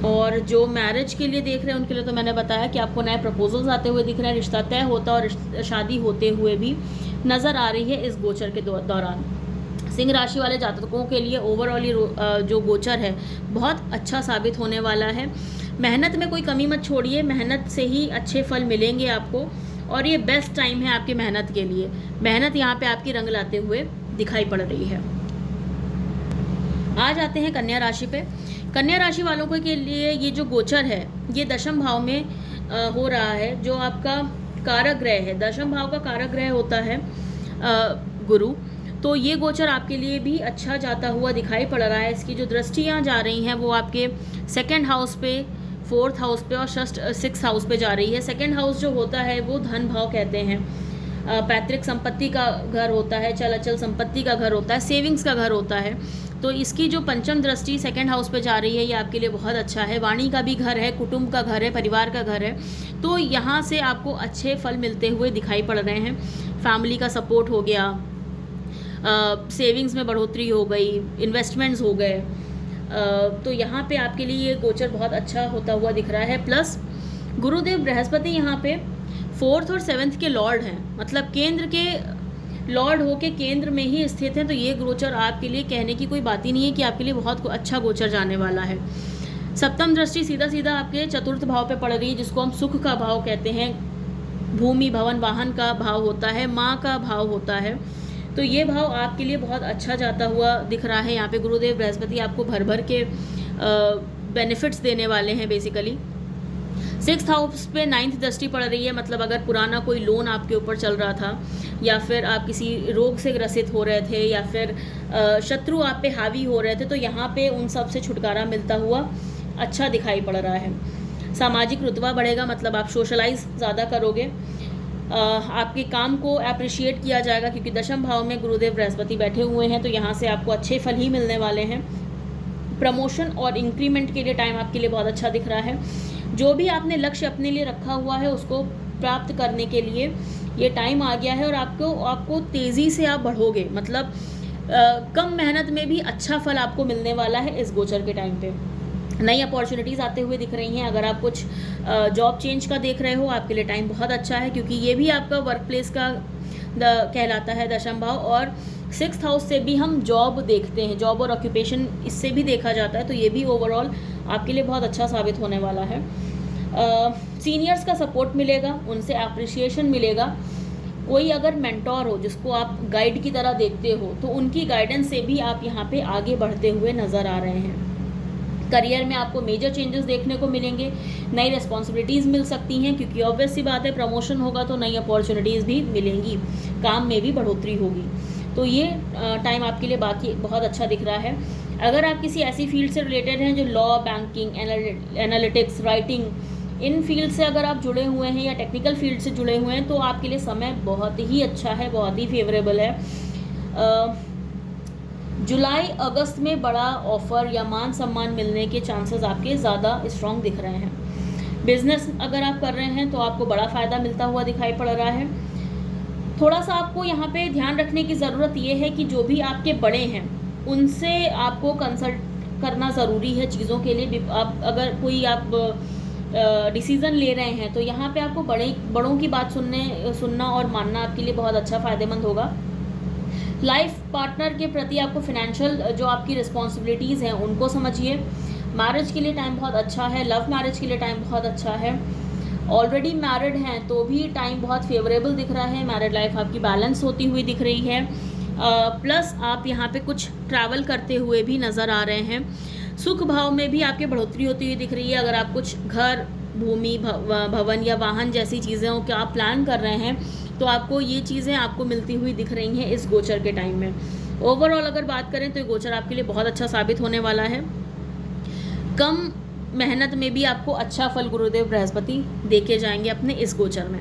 और जो मैरिज के लिए देख रहे हैं उनके लिए तो मैंने बताया कि आपको नए प्रपोजल्स आते हुए दिख रहे हैं, रिश्ता तय होता और शादी होते हुए भी नज़र आ रही है इस गोचर के दौरान। सिंह राशि वाले जातकों के लिए ओवरऑल जो गोचर है बहुत अच्छा साबित होने वाला है। मेहनत में कोई कमी मत छोड़िए, मेहनत से ही अच्छे फल मिलेंगे आपको, और ये बेस्ट टाइम है आपकी मेहनत के लिए। मेहनत यहाँ पे आपकी रंग लाते हुए दिखाई पड़ रही है। आ जाते हैं कन्या राशि पे। कन्या राशि वालों के लिए ये जो गोचर है ये दशम भाव में हो रहा है, जो आपका कारक ग्रह है। दशम भाव का कारक ग्रह होता है गुरु, तो ये गोचर आपके लिए भी अच्छा जाता हुआ दिखाई पड़ रहा है। इसकी जो दृष्टियाँ जा रही हैं वो आपके सेकंड हाउस पे, फोर्थ हाउस पे और सिक्स्थ हाउस पे जा रही है। सेकंड हाउस जो होता है वो धन भाव कहते हैं, पैतृक संपत्ति का घर होता है, चल अचल संपत्ति का घर होता है, सेविंग्स का घर होता है। तो इसकी जो पंचम दृष्टि सेकंड हाउस पे जा रही है ये आपके लिए बहुत अच्छा है। वाणी का भी घर है, कुटुंब का घर है, परिवार का घर है, तो यहाँ से आपको अच्छे फल मिलते हुए दिखाई पड़ रहे हैं। फैमिली का सपोर्ट हो गया, सेविंग्स में बढ़ोतरी हो गई, इन्वेस्टमेंट्स हो गए, तो यहाँ पे आपके लिए ये गोचर बहुत अच्छा होता हुआ दिख रहा है। प्लस गुरुदेव बृहस्पति यहाँ पे 4th और 7th के लॉर्ड हैं, मतलब केंद्र के लॉर्ड होके केंद्र में ही स्थित हैं, तो ये गोचर आपके लिए कहने की कोई बात ही नहीं है कि आपके लिए बहुत अच्छा गोचर जाने वाला है। सप्तम दृष्टि सीधा सीधा आपके चतुर्थ भाव पे पड़ रही है, जिसको हम सुख का भाव कहते हैं। भूमि भवन वाहन का भाव होता है, माँ का भाव होता है, तो ये भाव आपके लिए बहुत अच्छा जाता हुआ दिख रहा है। यहाँ पे गुरुदेव बृहस्पति आपको भर भर के बेनिफिट्स देने वाले हैं बेसिकली। 6th हाउस पे 9th दृष्टि पड़ रही है, मतलब अगर पुराना कोई लोन आपके ऊपर चल रहा था या फिर आप किसी रोग से ग्रसित हो रहे थे या फिर शत्रु आप पे हावी हो रहे थे, तो यहाँ पे उन सब से छुटकारा मिलता हुआ अच्छा दिखाई पड़ रहा है। सामाजिक रुतबा बढ़ेगा, मतलब आप सोशलाइज ज़्यादा करोगे, आपके काम को अप्रिशिएट किया जाएगा, क्योंकि दशम भाव में गुरुदेव बृहस्पति बैठे हुए हैं, तो यहाँ से आपको अच्छे फल ही मिलने वाले हैं। प्रमोशन और इंक्रीमेंट के लिए टाइम आपके लिए बहुत अच्छा दिख रहा है। जो भी आपने लक्ष्य अपने लिए रखा हुआ है उसको प्राप्त करने के लिए ये टाइम आ गया है, और आपको तेज़ी से आप बढ़ोगे, मतलब कम मेहनत में भी अच्छा फल आपको मिलने वाला है इस गोचर के टाइम पे। नई अपॉर्चुनिटीज़ आते हुए दिख रही हैं। अगर आप कुछ जॉब चेंज का देख रहे हो, आपके लिए टाइम बहुत अच्छा है, क्योंकि ये भी आपका वर्क प्लेस का कहलाता है दशम भाव, और 6th हाउस से भी हम जॉब देखते हैं, जॉब और ऑक्यूपेशन इससे भी देखा जाता है, तो ये भी ओवरऑल आपके लिए बहुत अच्छा साबित होने वाला है। सीनियर्स का सपोर्ट मिलेगा, उनसे अप्रिसिएशन मिलेगा। कोई अगर मेंटोर हो जिसको आप गाइड की तरह देखते हो, तो उनकी गाइडेंस से भी आप यहाँ पे आगे बढ़ते हुए नज़र आ रहे हैं। करियर में आपको मेजर चेंजेस देखने को मिलेंगे, नई रिस्पॉन्सिबिलिटीज़ मिल सकती हैं, क्योंकि ऑब्वियस सी बात है प्रमोशन होगा तो नई अपॉर्चुनिटीज़ भी मिलेंगी, काम में भी बढ़ोतरी होगी। तो ये टाइम आपके लिए बाकी बहुत अच्छा दिख रहा है। अगर आप किसी ऐसी फील्ड से रिलेटेड हैं जो लॉ, बैंकिंग, एनालिटिक्स, राइटिंग, इन फील्ड से अगर आप जुड़े हुए हैं या टेक्निकल फील्ड से जुड़े हुए हैं, तो आपके लिए समय बहुत ही अच्छा है, बहुत ही फेवरेबल है। जुलाई अगस्त में बड़ा ऑफ़र या मान सम्मान मिलने के चांसेस आपके ज़्यादा स्ट्रॉन्ग दिख रहे हैं। बिजनेस अगर आप कर रहे हैं तो आपको बड़ा फ़ायदा मिलता हुआ दिखाई पड़ रहा है। थोड़ा सा आपको यहाँ पे ध्यान रखने की ज़रूरत ये है कि जो भी आपके बड़े हैं उनसे आपको कंसल्ट करना ज़रूरी है चीज़ों के लिए। आप अगर कोई आप डिसीज़न ले रहे हैं तो यहाँ पे आपको बड़ों की बात सुनना और मानना आपके लिए बहुत अच्छा फ़ायदेमंद होगा। लाइफ पार्टनर के प्रति आपको फिनेंशियल जो आपकी रिस्पॉन्सिबिलिटीज़ हैं उनको समझिए। मैरिज के लिए टाइम बहुत अच्छा है, लव मैरिज के लिए टाइम बहुत अच्छा है। ऑलरेडी मैरिड हैं तो भी टाइम बहुत फेवरेबल दिख रहा है, मैरिड लाइफ आपकी बैलेंस होती हुई दिख रही है। प्लस आप यहाँ पे कुछ ट्रैवल करते हुए भी नज़र आ रहे हैं। सुख भाव में भी आपकी बढ़ोतरी होती हुई दिख रही है। अगर आप कुछ घर, भूमि, भवन या वाहन जैसी चीज़ों का आप प्लान कर रहे हैं तो आपको ये चीज़ें आपको मिलती हुई दिख रही हैं इस गोचर के टाइम में। ओवरऑल अगर बात करें तो ये गोचर आपके लिए बहुत अच्छा साबित होने वाला है। कम मेहनत में भी आपको अच्छा फल गुरुदेव बृहस्पति देके जाएंगे अपने इस गोचर में।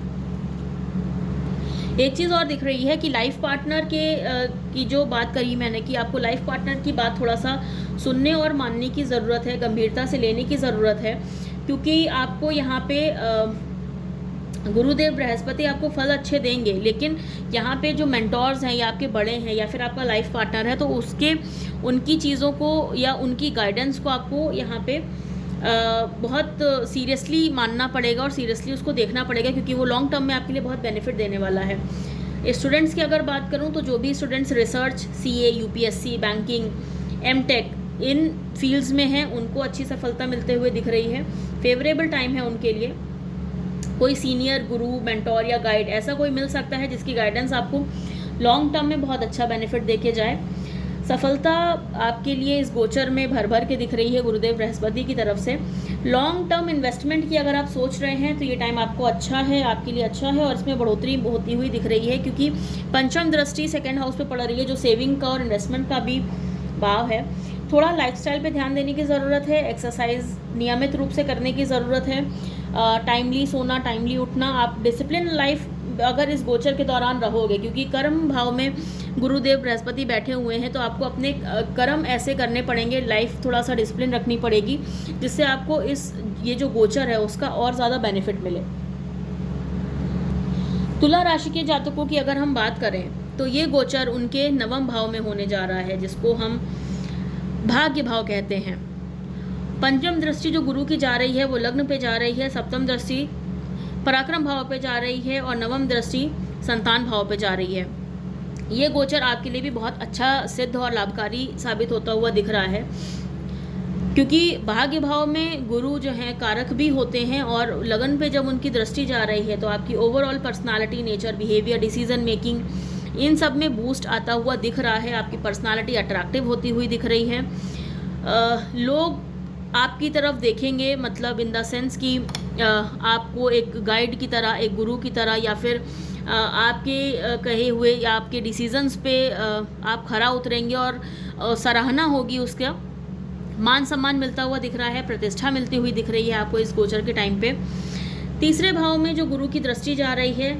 एक चीज़ और दिख रही है कि लाइफ पार्टनर की जो बात करी मैंने कि आपको लाइफ पार्टनर की बात थोड़ा सा सुनने और मानने की ज़रूरत है, गंभीरता से लेने की ज़रूरत है, क्योंकि आपको यहाँ पे गुरुदेव बृहस्पति आपको फल अच्छे देंगे, लेकिन यहाँ पे जो मेंटोर्स हैं या आपके बड़े हैं या फिर आपका लाइफ पार्टनर है तो उनकी चीज़ों को या उनकी गाइडेंस को आपको यहाँ पे बहुत सीरियसली मानना पड़ेगा और सीरियसली उसको देखना पड़ेगा, क्योंकि वो लॉन्ग टर्म में आपके लिए बहुत बेनिफिट देने वाला है। स्टूडेंट्स की अगर बात करूँ तो जो भी students research, CA, UPSC, banking, MTech इन फील्ड्स में हैं उनको अच्छी सफलता मिलते हुए दिख रही है। फेवरेबल टाइम है उनके लिए। कोई सीनियर, गुरु, मेंटोर या गाइड ऐसा कोई मिल सकता है जिसकी गाइडेंस आपको लॉन्ग टर्म में बहुत अच्छा बेनिफिट देके जाए। सफलता आपके लिए इस गोचर में भर भर के दिख रही है गुरुदेव बृहस्पति की तरफ से। लॉन्ग टर्म इन्वेस्टमेंट की अगर आप सोच रहे हैं तो ये टाइम आपको अच्छा है, आपके लिए अच्छा है, और इसमें बढ़ोतरी होती हुई दिख रही है, क्योंकि पंचम दृष्टि 2nd हाउस पे पड़ रही है जो सेविंग का और इन्वेस्टमेंट का भी भाव है। थोड़ा लाइफस्टाइल पे ध्यान देने की ज़रूरत है, एक्सरसाइज नियमित रूप से करने की ज़रूरत है, टाइमली सोना, टाइमली उठना। आप डिसिप्लिन लाइफ अगर इस गोचर के दौरान रहोगे, क्योंकि कर्म भाव में गुरुदेव बृहस्पति बैठे हुए हैं, तो आपको अपने कर्म ऐसे करने पड़ेंगे, लाइफ थोड़ा सा डिसिप्लिन रखनी पड़ेगी, जिससे आपको ये जो गोचर है उसका और ज़्यादा बेनिफिट मिले। तुला राशि के जातकों की अगर हम बात करें तो ये गोचर उनके 9वें भाव में होने जा रहा है, जिसको हम भाग्य भाव कहते हैं। पंचम दृष्टि जो गुरु की जा रही है वो लग्न पे जा रही है, सप्तम दृष्टि पराक्रम भाव पे जा रही है और नवम दृष्टि संतान भाव पे जा रही है। ये गोचर आपके लिए भी बहुत अच्छा सिद्ध और लाभकारी साबित होता हुआ दिख रहा है, क्योंकि भाग्य भाव में गुरु जो हैं कारक भी होते हैं, और लगन पे जब उनकी दृष्टि जा रही है तो आपकी overall personality, nature, behaviour, decision making, इन सब में बूस्ट आता हुआ दिख रहा है। आपकी पर्सनालिटी अट्रैक्टिव होती हुई दिख रही है। लोग आपकी तरफ देखेंगे, मतलब इन द सेंस कि आपको एक गाइड की तरह, एक गुरु की तरह, या फिर आपके कहे हुए या आपके डिसीजंस पे आप खरा उतरेंगे और सराहना होगी, उसका मान सम्मान मिलता हुआ दिख रहा है, प्रतिष्ठा मिलती हुई दिख रही है आपको इस गोचर के टाइम पे। तीसरे भाव में जो गुरु की दृष्टि जा रही है,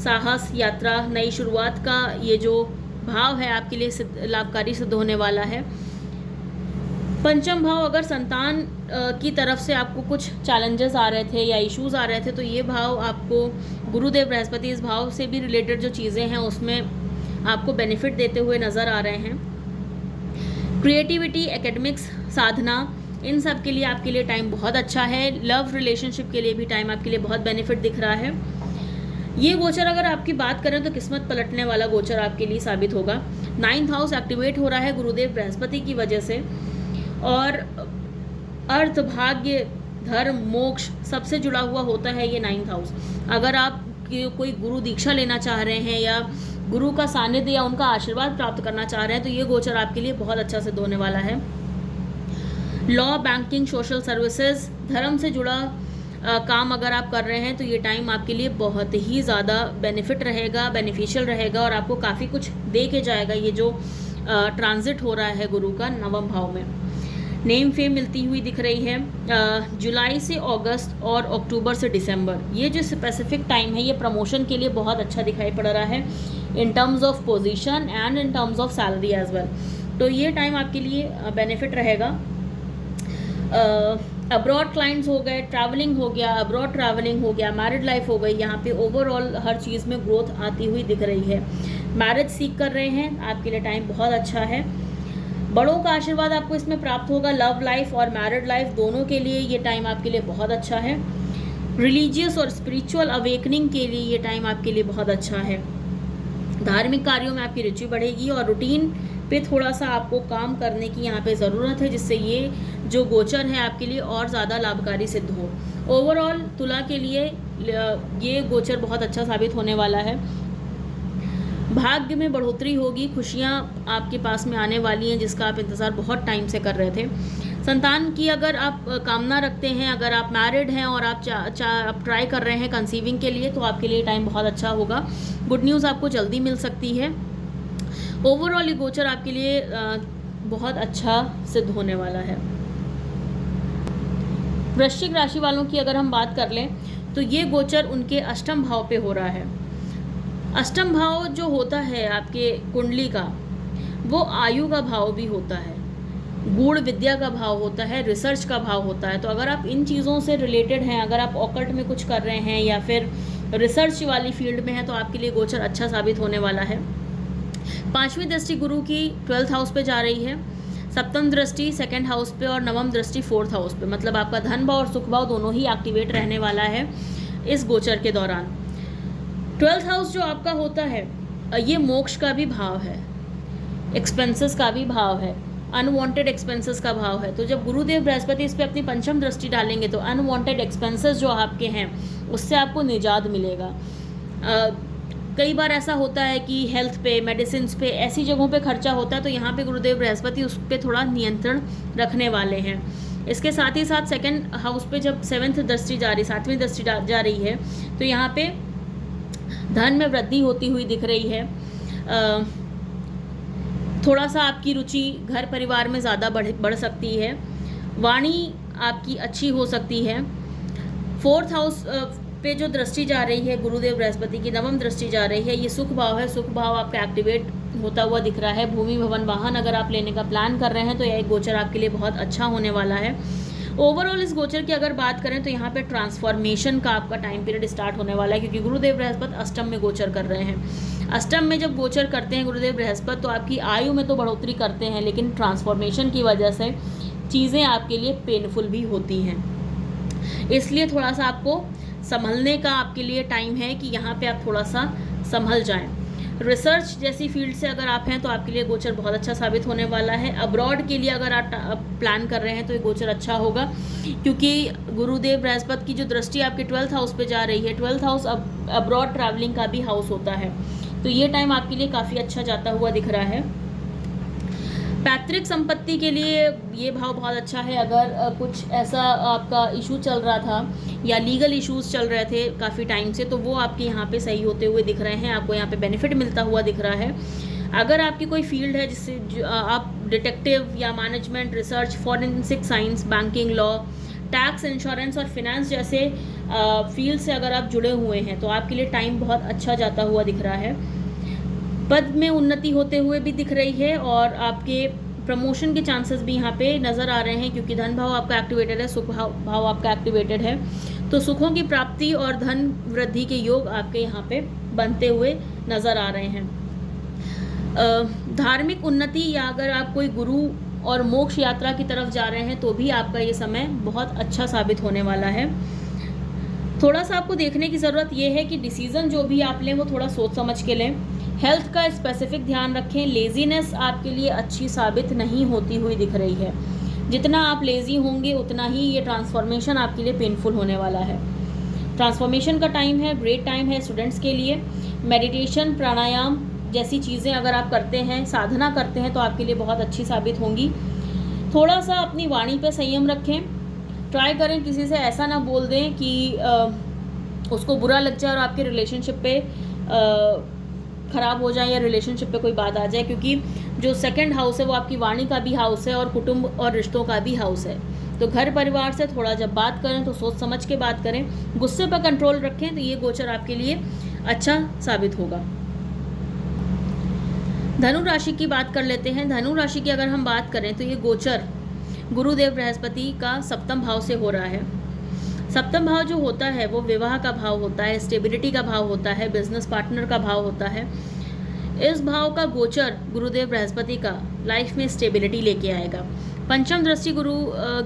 साहस, यात्रा, नई शुरुआत का ये जो भाव है आपके लिए लाभकारी सिद्ध होने वाला है। पंचम भाव अगर संतान की तरफ से आपको कुछ चैलेंजेस आ रहे थे या इश्यूज आ रहे थे, तो ये भाव आपको गुरुदेव बृहस्पति इस भाव से भी रिलेटेड जो चीज़ें हैं उसमें आपको बेनिफिट देते हुए नज़र आ रहे हैं। क्रिएटिविटी, एकेडमिक्स, साधना, इन सब के लिए आपके लिए टाइम बहुत अच्छा है। लव रिलेशनशिप के लिए भी टाइम आपके लिए बहुत बेनिफिट दिख रहा है। ये गोचर अगर आपकी बात करें तो किस्मत पलटने वाला गोचर आपके लिए साबित होगा। 9th हाउस एक्टिवेट हो रहा है गुरुदेव बृहस्पति की वजह से, और अर्थ, भाग्य, धर्म, मोक्ष सबसे जुड़ा हुआ होता है ये 9th हाउस। अगर आप कोई गुरु दीक्षा लेना चाह रहे हैं या गुरु का सानिध्य या उनका आशीर्वाद प्राप्त करना चाह रहे हैं तो ये गोचर आपके लिए बहुत अच्छा सिद्ध होने वाला है। लॉ, बैंकिंग, सोशल सर्विसेज, धर्म से जुड़ा काम अगर आप कर रहे हैं तो ये टाइम आपके लिए बहुत ही ज़्यादा बेनिफिट रहेगा, बेनिफिशियल रहेगा, और आपको काफ़ी कुछ दे के जाएगा ये जो ट्रांजिट हो रहा है गुरु का 9वें भाव में। नेम फेम मिलती हुई दिख रही है। जुलाई से अगस्त और अक्टूबर से दिसंबर, ये जो स्पेसिफिक टाइम है ये प्रमोशन के लिए बहुत अच्छा दिखाई पड़ रहा है, in terms of position and in terms of salary as well. तो ये टाइम आपके लिए बेनिफिट रहेगा। अब्रॉड क्लाइंट्स हो गए, ट्रैवलिंग हो गया, अब्रॉड ट्रैवलिंग हो गया, मैरिड लाइफ हो गई, यहाँ पे ओवरऑल हर चीज़ में ग्रोथ आती हुई दिख रही है। मैरिज सीख कर रहे हैं, आपके लिए टाइम बहुत अच्छा है। बड़ों का आशीर्वाद आपको इसमें प्राप्त होगा। लव लाइफ और मैरिड लाइफ दोनों के लिए ये टाइम आपके लिए बहुत अच्छा है। रिलीजियस और स्पिरिचुअल अवेकनिंग के लिए ये टाइम आपके लिए बहुत अच्छा है। धार्मिक कार्यों में आपकी रुचि बढ़ेगी और रूटीन पे थोड़ा सा आपको काम करने की यहाँ पे ज़रूरत है, जिससे ये जो गोचर है आपके लिए और ज़्यादा लाभकारी सिद्ध हो। ओवरऑल तुला के लिए ये गोचर बहुत अच्छा साबित होने वाला है। भाग्य में बढ़ोतरी होगी, खुशियाँ आपके पास में आने वाली हैं जिसका आप इंतज़ार बहुत टाइम से कर रहे थे। संतान की अगर आप कामना रखते हैं, अगर आप मैरिड हैं और आप आप ट्राई कर रहे हैं कंसीविंग के लिए, तो आपके लिए टाइम बहुत अच्छा होगा। गुड न्यूज़ आपको जल्दी मिल सकती है। ओवरऑल ये गोचर आपके लिए बहुत अच्छा सिद्ध होने वाला है। वृश्चिक राशि वालों की अगर हम बात कर लें तो ये गोचर उनके अष्टम भाव पे हो रहा है। अष्टम भाव जो होता है आपके कुंडली का, वो आयु का भाव भी होता है, गूढ़ विद्या का भाव होता है, रिसर्च का भाव होता है। तो अगर आप इन चीज़ों से रिलेटेड हैं, अगर आप ऑकल्ट में कुछ कर रहे हैं या फिर रिसर्च वाली फील्ड में हैं, तो आपके लिए गोचर अच्छा साबित होने वाला है। 5वीं दृष्टि गुरु की 12th हाउस पे जा रही है, 7वीं दृष्टि 2nd हाउस पे और 9वीं दृष्टि 4th हाउस पे, मतलब आपका धन भाव और सुख भाव दोनों ही एक्टिवेट रहने वाला है इस गोचर के दौरान। 12th हाउस जो आपका होता है ये मोक्ष का भी भाव है, एक्सपेंसेस का भी भाव है, अनवांटेड एक्सपेंसेस का भाव है। तो जब गुरुदेव बृहस्पति इस पे अपनी पंचम दृष्टि डालेंगे तो अनवांटेड एक्सपेंसेस जो आपके हैं उससे आपको निजात मिलेगा। कई बार ऐसा होता है कि हेल्थ पे, मेडिसिन पे, ऐसी जगहों पे खर्चा होता है, तो यहाँ पे गुरुदेव बृहस्पति उस पर थोड़ा नियंत्रण रखने वाले हैं। इसके साथ ही साथ 2nd हाउस पे जब 7th दृष्टि जा रही, 7वीं दृष्टि जा रही है, तो यहाँ पे धन में वृद्धि होती हुई दिख रही है। थोड़ा सा आपकी रुचि घर परिवार में ज़्यादा बढ़ सकती है, वाणी आपकी अच्छी हो सकती है। 4th हाउस पे जो दृष्टि जा रही है गुरुदेव बृहस्पति की, 9वीं दृष्टि जा रही है, ये सुख भाव है। सुख भाव आपका एक्टिवेट होता हुआ दिख रहा है। भूमि, भवन, वाहन अगर आप लेने का प्लान कर रहे हैं तो यह एक गोचर आपके लिए बहुत अच्छा होने वाला है। ओवरऑल इस गोचर की अगर बात करें तो यहाँ पे ट्रांसफॉर्मेशन का आपका टाइम पीरियड स्टार्ट होने वाला है, क्योंकि गुरुदेव बृहस्पति अष्टम में गोचर कर रहे हैं। अष्टम में जब गोचर करते हैं गुरुदेव बृहस्पति तो आपकी आयु में तो बढ़ोतरी करते हैं, लेकिन ट्रांसफॉर्मेशन की वजह से चीज़ें आपके लिए पेनफुल भी होती हैं। इसलिए थोड़ा सा आपको संभलने का आपके लिए टाइम है कि यहाँ पे आप थोड़ा सा संभल जाएं। रिसर्च जैसी फील्ड से अगर आप हैं तो आपके लिए गोचर बहुत अच्छा साबित होने वाला है। अब्रॉड के लिए अगर आप प्लान कर रहे हैं तो ये गोचर अच्छा होगा, क्योंकि गुरुदेव बृहस्पति की जो दृष्टि आपके 12th हाउस पे जा रही है, 12th हाउस अब्रॉड ट्रैवलिंग का भी हाउस होता है, तो ये टाइम आपके लिए काफ़ी अच्छा जाता हुआ दिख रहा है। पैतृक संपत्ति के लिए ये भाव बहुत अच्छा है। अगर कुछ ऐसा आपका इशू चल रहा था या लीगल इश्यूज चल रहे थे काफ़ी टाइम से, तो वो आपके यहाँ पे सही होते हुए दिख रहे हैं, आपको यहाँ पे बेनिफिट मिलता हुआ दिख रहा है। अगर आपकी कोई फील्ड है जिससे आप डिटेक्टिव या management, research, forensic science, banking, law, tax, insurance और फिनेंस जैसे फील्ड से अगर आप जुड़े हुए हैं तो आपके लिए टाइम बहुत अच्छा जाता हुआ दिख रहा है। पद में उन्नति होते हुए भी दिख रही है और आपके प्रमोशन के चांसेस भी यहाँ पे नज़र आ रहे हैं, क्योंकि धन भाव आपका एक्टिवेटेड है, सुख भाव आपका एक्टिवेटेड है। तो सुखों की प्राप्ति और धन वृद्धि के योग आपके यहाँ पे बनते हुए नज़र आ रहे हैं। धार्मिक उन्नति या अगर आप कोई गुरु और मोक्ष यात्रा की तरफ जा रहे हैं तो भी आपका ये समय बहुत अच्छा साबित होने वाला है। थोड़ा सा आपको देखने की ज़रूरत ये है कि डिसीज़न जो भी आप लें वो थोड़ा सोच समझ के लें। हेल्थ का स्पेसिफिक ध्यान रखें। लेज़ीनेस आपके लिए अच्छी साबित नहीं होती हुई दिख रही है। जितना आप लेज़ी होंगे उतना ही ये ट्रांसफॉर्मेशन आपके लिए पेनफुल होने वाला है। ट्रांसफॉर्मेशन का टाइम है, ग्रेट टाइम है स्टूडेंट्स के लिए। मेडिटेशन, प्राणायाम जैसी चीज़ें अगर आप करते हैं, साधना करते हैं, तो आपके लिए बहुत अच्छी साबित होंगी। थोड़ा सा अपनी वाणी पे संयम रखें। ट्राई करें किसी से ऐसा ना बोल दें कि उसको बुरा लग जाए और आपके रिलेशनशिप पे ख़राब हो जाए या रिलेशनशिप पे कोई बात आ जाए, क्योंकि जो सेकंड हाउस है वो आपकी वाणी का भी हाउस है और कुटुंब और रिश्तों का भी हाउस है। तो घर परिवार से थोड़ा जब बात करें तो सोच समझ के बात करें, गुस्से पर कंट्रोल रखें, तो ये गोचर आपके लिए अच्छा साबित होगा। धनु राशि की बात कर लेते हैं। धनु राशि की अगर हम बात करें तो ये गोचर गुरुदेव बृहस्पति का सप्तम भाव से हो रहा है। सप्तम भाव जो होता है वो विवाह का भाव होता है, स्टेबिलिटी का भाव होता है, बिजनेस पार्टनर का भाव होता है। इस भाव का गोचर गुरुदेव बृहस्पति का लाइफ में स्टेबिलिटी लेके आएगा। पंचम दृष्टि गुरु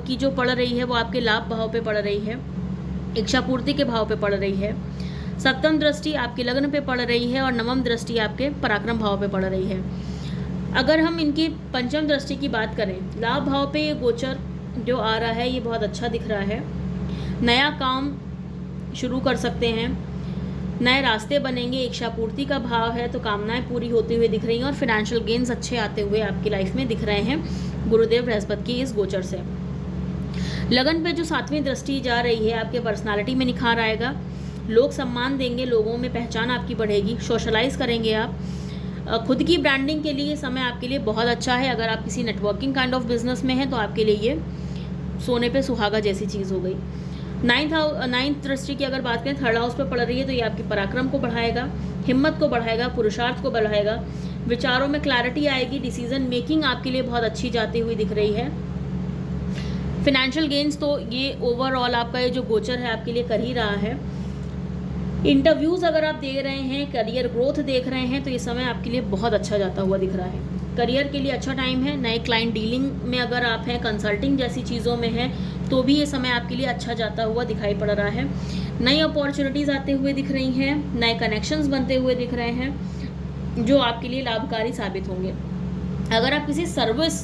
की जो पड़ रही है वो आपके लाभ भाव पे पड़ रही है, इच्छा पूर्ति के भाव पे पड़ रही है। सप्तम दृष्टि आपके लग्न पे पड़ रही है और नवम दृष्टि आपके पराक्रम भाव पे पड़ रही है। अगर हम इनकी पंचम दृष्टि की बात करें, लाभ भाव पे ये गोचर जो आ रहा है ये बहुत अच्छा दिख रहा है। नया काम शुरू कर सकते हैं, नए रास्ते बनेंगे, इच्छा पूर्ति का भाव है तो कामनाएं पूरी होती हुई दिख रही हैं और फिनेंशियल गेन्स अच्छे आते हुए आपकी लाइफ में दिख रहे हैं गुरुदेव बृहस्पति की इस गोचर से। लगन पे जो 7वीं दृष्टि जा रही है आपके पर्सनालिटी में निखार आएगा, लोग सम्मान देंगे, लोगों में पहचान आपकी बढ़ेगी, सोशलाइज करेंगे आप। खुद की ब्रांडिंग के लिए समय आपके लिए बहुत अच्छा है। अगर आप किसी नेटवर्किंग काइंड ऑफ बिजनेस में हैं तो आपके लिए ये सोने पे सुहागा जैसी चीज़ हो गई। नाइन्थ दृष्टि की अगर बात करें, थर्ड हाउस पे पड़ रही है, तो ये आपके पराक्रम को बढ़ाएगा, हिम्मत को बढ़ाएगा, पुरुषार्थ को बढ़ाएगा, विचारों में क्लैरिटी आएगी, डिसीजन मेकिंग आपके लिए बहुत अच्छी जाती हुई दिख रही है। फिनेंशियल गेन्स तो ये ओवरऑल आपका ये जो गोचर है आपके लिए कर ही रहा है। इंटरव्यूज़ अगर आप दे रहे हैं, करियर ग्रोथ देख रहे हैं, तो ये समय आपके लिए बहुत अच्छा जाता हुआ दिख रहा है। करियर के लिए अच्छा टाइम है। नए क्लाइंट डीलिंग में अगर आप हैं, कंसल्टिंग जैसी चीज़ों में हैं, तो भी ये समय आपके लिए अच्छा जाता हुआ दिखाई पड़ रहा है। नई अपॉर्चुनिटीज़ आते हुए दिख रही हैं, नए कनेक्शंस बनते हुए दिख रहे हैं जो आपके लिए लाभकारी साबित होंगे। अगर आप किसी सर्विस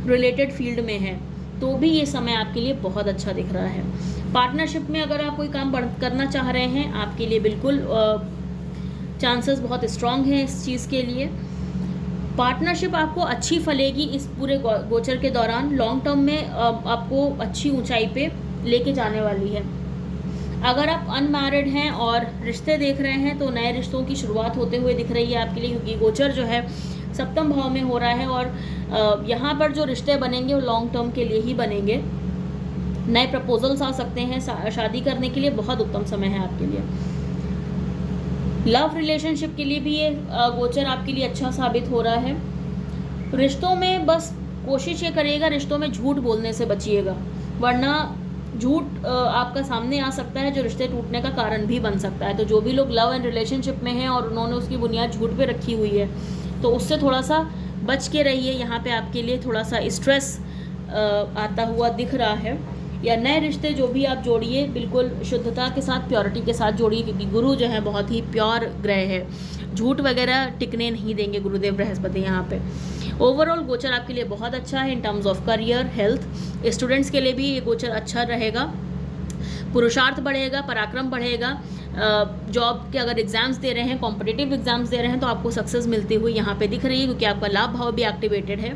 रिलेटेड फील्ड में हैं तो भी ये समय आपके लिए बहुत अच्छा दिख रहा है। पार्टनरशिप में अगर आप कोई काम करना चाह रहे हैं, आपके लिए बिल्कुल चांसेस बहुत स्ट्रांग हैं इस चीज़ के लिए। पार्टनरशिप आपको अच्छी फलेगी इस पूरे गोचर के दौरान। लॉन्ग टर्म में आपको अच्छी ऊंचाई पे लेके जाने वाली है। अगर आप अनमैरिड हैं और रिश्ते देख रहे हैं तो नए रिश्तों की शुरुआत होते हुए दिख रही है आपके लिए, क्योंकि गोचर जो है सप्तम भाव में हो रहा है और यहाँ पर जो रिश्ते बनेंगे वो लॉन्ग टर्म के लिए ही बनेंगे। नए प्रपोजल्स आ सकते हैं, शादी करने के लिए बहुत उत्तम समय है आपके लिए। लव रिलेशनशिप के लिए भी ये गोचर आपके लिए अच्छा साबित हो रहा है। रिश्तों में बस कोशिश ये करिएगा, रिश्तों में झूठ बोलने से बचिएगा, वरना झूठ आपका सामने आ सकता है जो रिश्ते टूटने का कारण भी बन सकता है। तो जो भी लोग लव एंड रिलेशनशिप में हैं और उन्होंने उसकी बुनियाद झूठ पे रखी हुई है, तो उससे थोड़ा सा बच के रहिए। यहाँ पे आपके लिए थोड़ा सा स्ट्रेस आता हुआ दिख रहा है। या नए रिश्ते जो भी आप जोड़िए, बिल्कुल शुद्धता के साथ, प्योरिटी के साथ जोड़िए, क्योंकि गुरु जो है बहुत ही प्योर ग्रह है, झूठ वगैरह टिकने नहीं देंगे गुरुदेव बृहस्पति यहाँ पे। ओवरऑल गोचर आपके लिए बहुत अच्छा है in terms of career, health. Students के लिए भी ये गोचर अच्छा रहेगा, पुरुषार्थ बढ़ेगा, पराक्रम बढ़ेगा। जॉब के अगर एग्जाम्स दे रहे हैं, कॉम्पिटिटिव एग्जाम्स दे रहे हैं, तो आपको सक्सेस मिलती हुई यहाँ पे दिख रही है, क्योंकि आपका लाभ भाव भी एक्टिवेटेड है।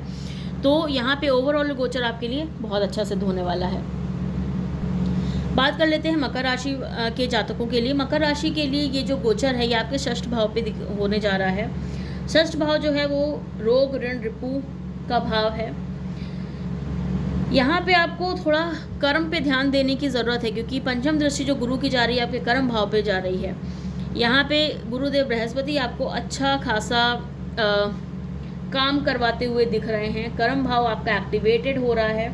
तो यहाँ पे ओवरऑल गोचर आपके लिए बहुत अच्छा सिद्ध होने वाला है। बात कर लेते हैं मकर राशि के जातकों के लिए। मकर राशि के लिए ये जो गोचर है ये आपके षष्ठ भाव पे होने जा रहा है। षष्ठ भाव जो है वो रोग, ऋण, रिपू का भाव है। यहाँ पे आपको थोड़ा कर्म पे ध्यान देने की ज़रूरत है, क्योंकि पंचम दृष्टि जो गुरु की जा रही है आपके कर्म भाव पे जा रही है। यहाँ पे गुरुदेव बृहस्पति आपको अच्छा खासा काम करवाते हुए दिख रहे हैं। कर्म भाव आपका एक्टिवेटेड हो रहा है,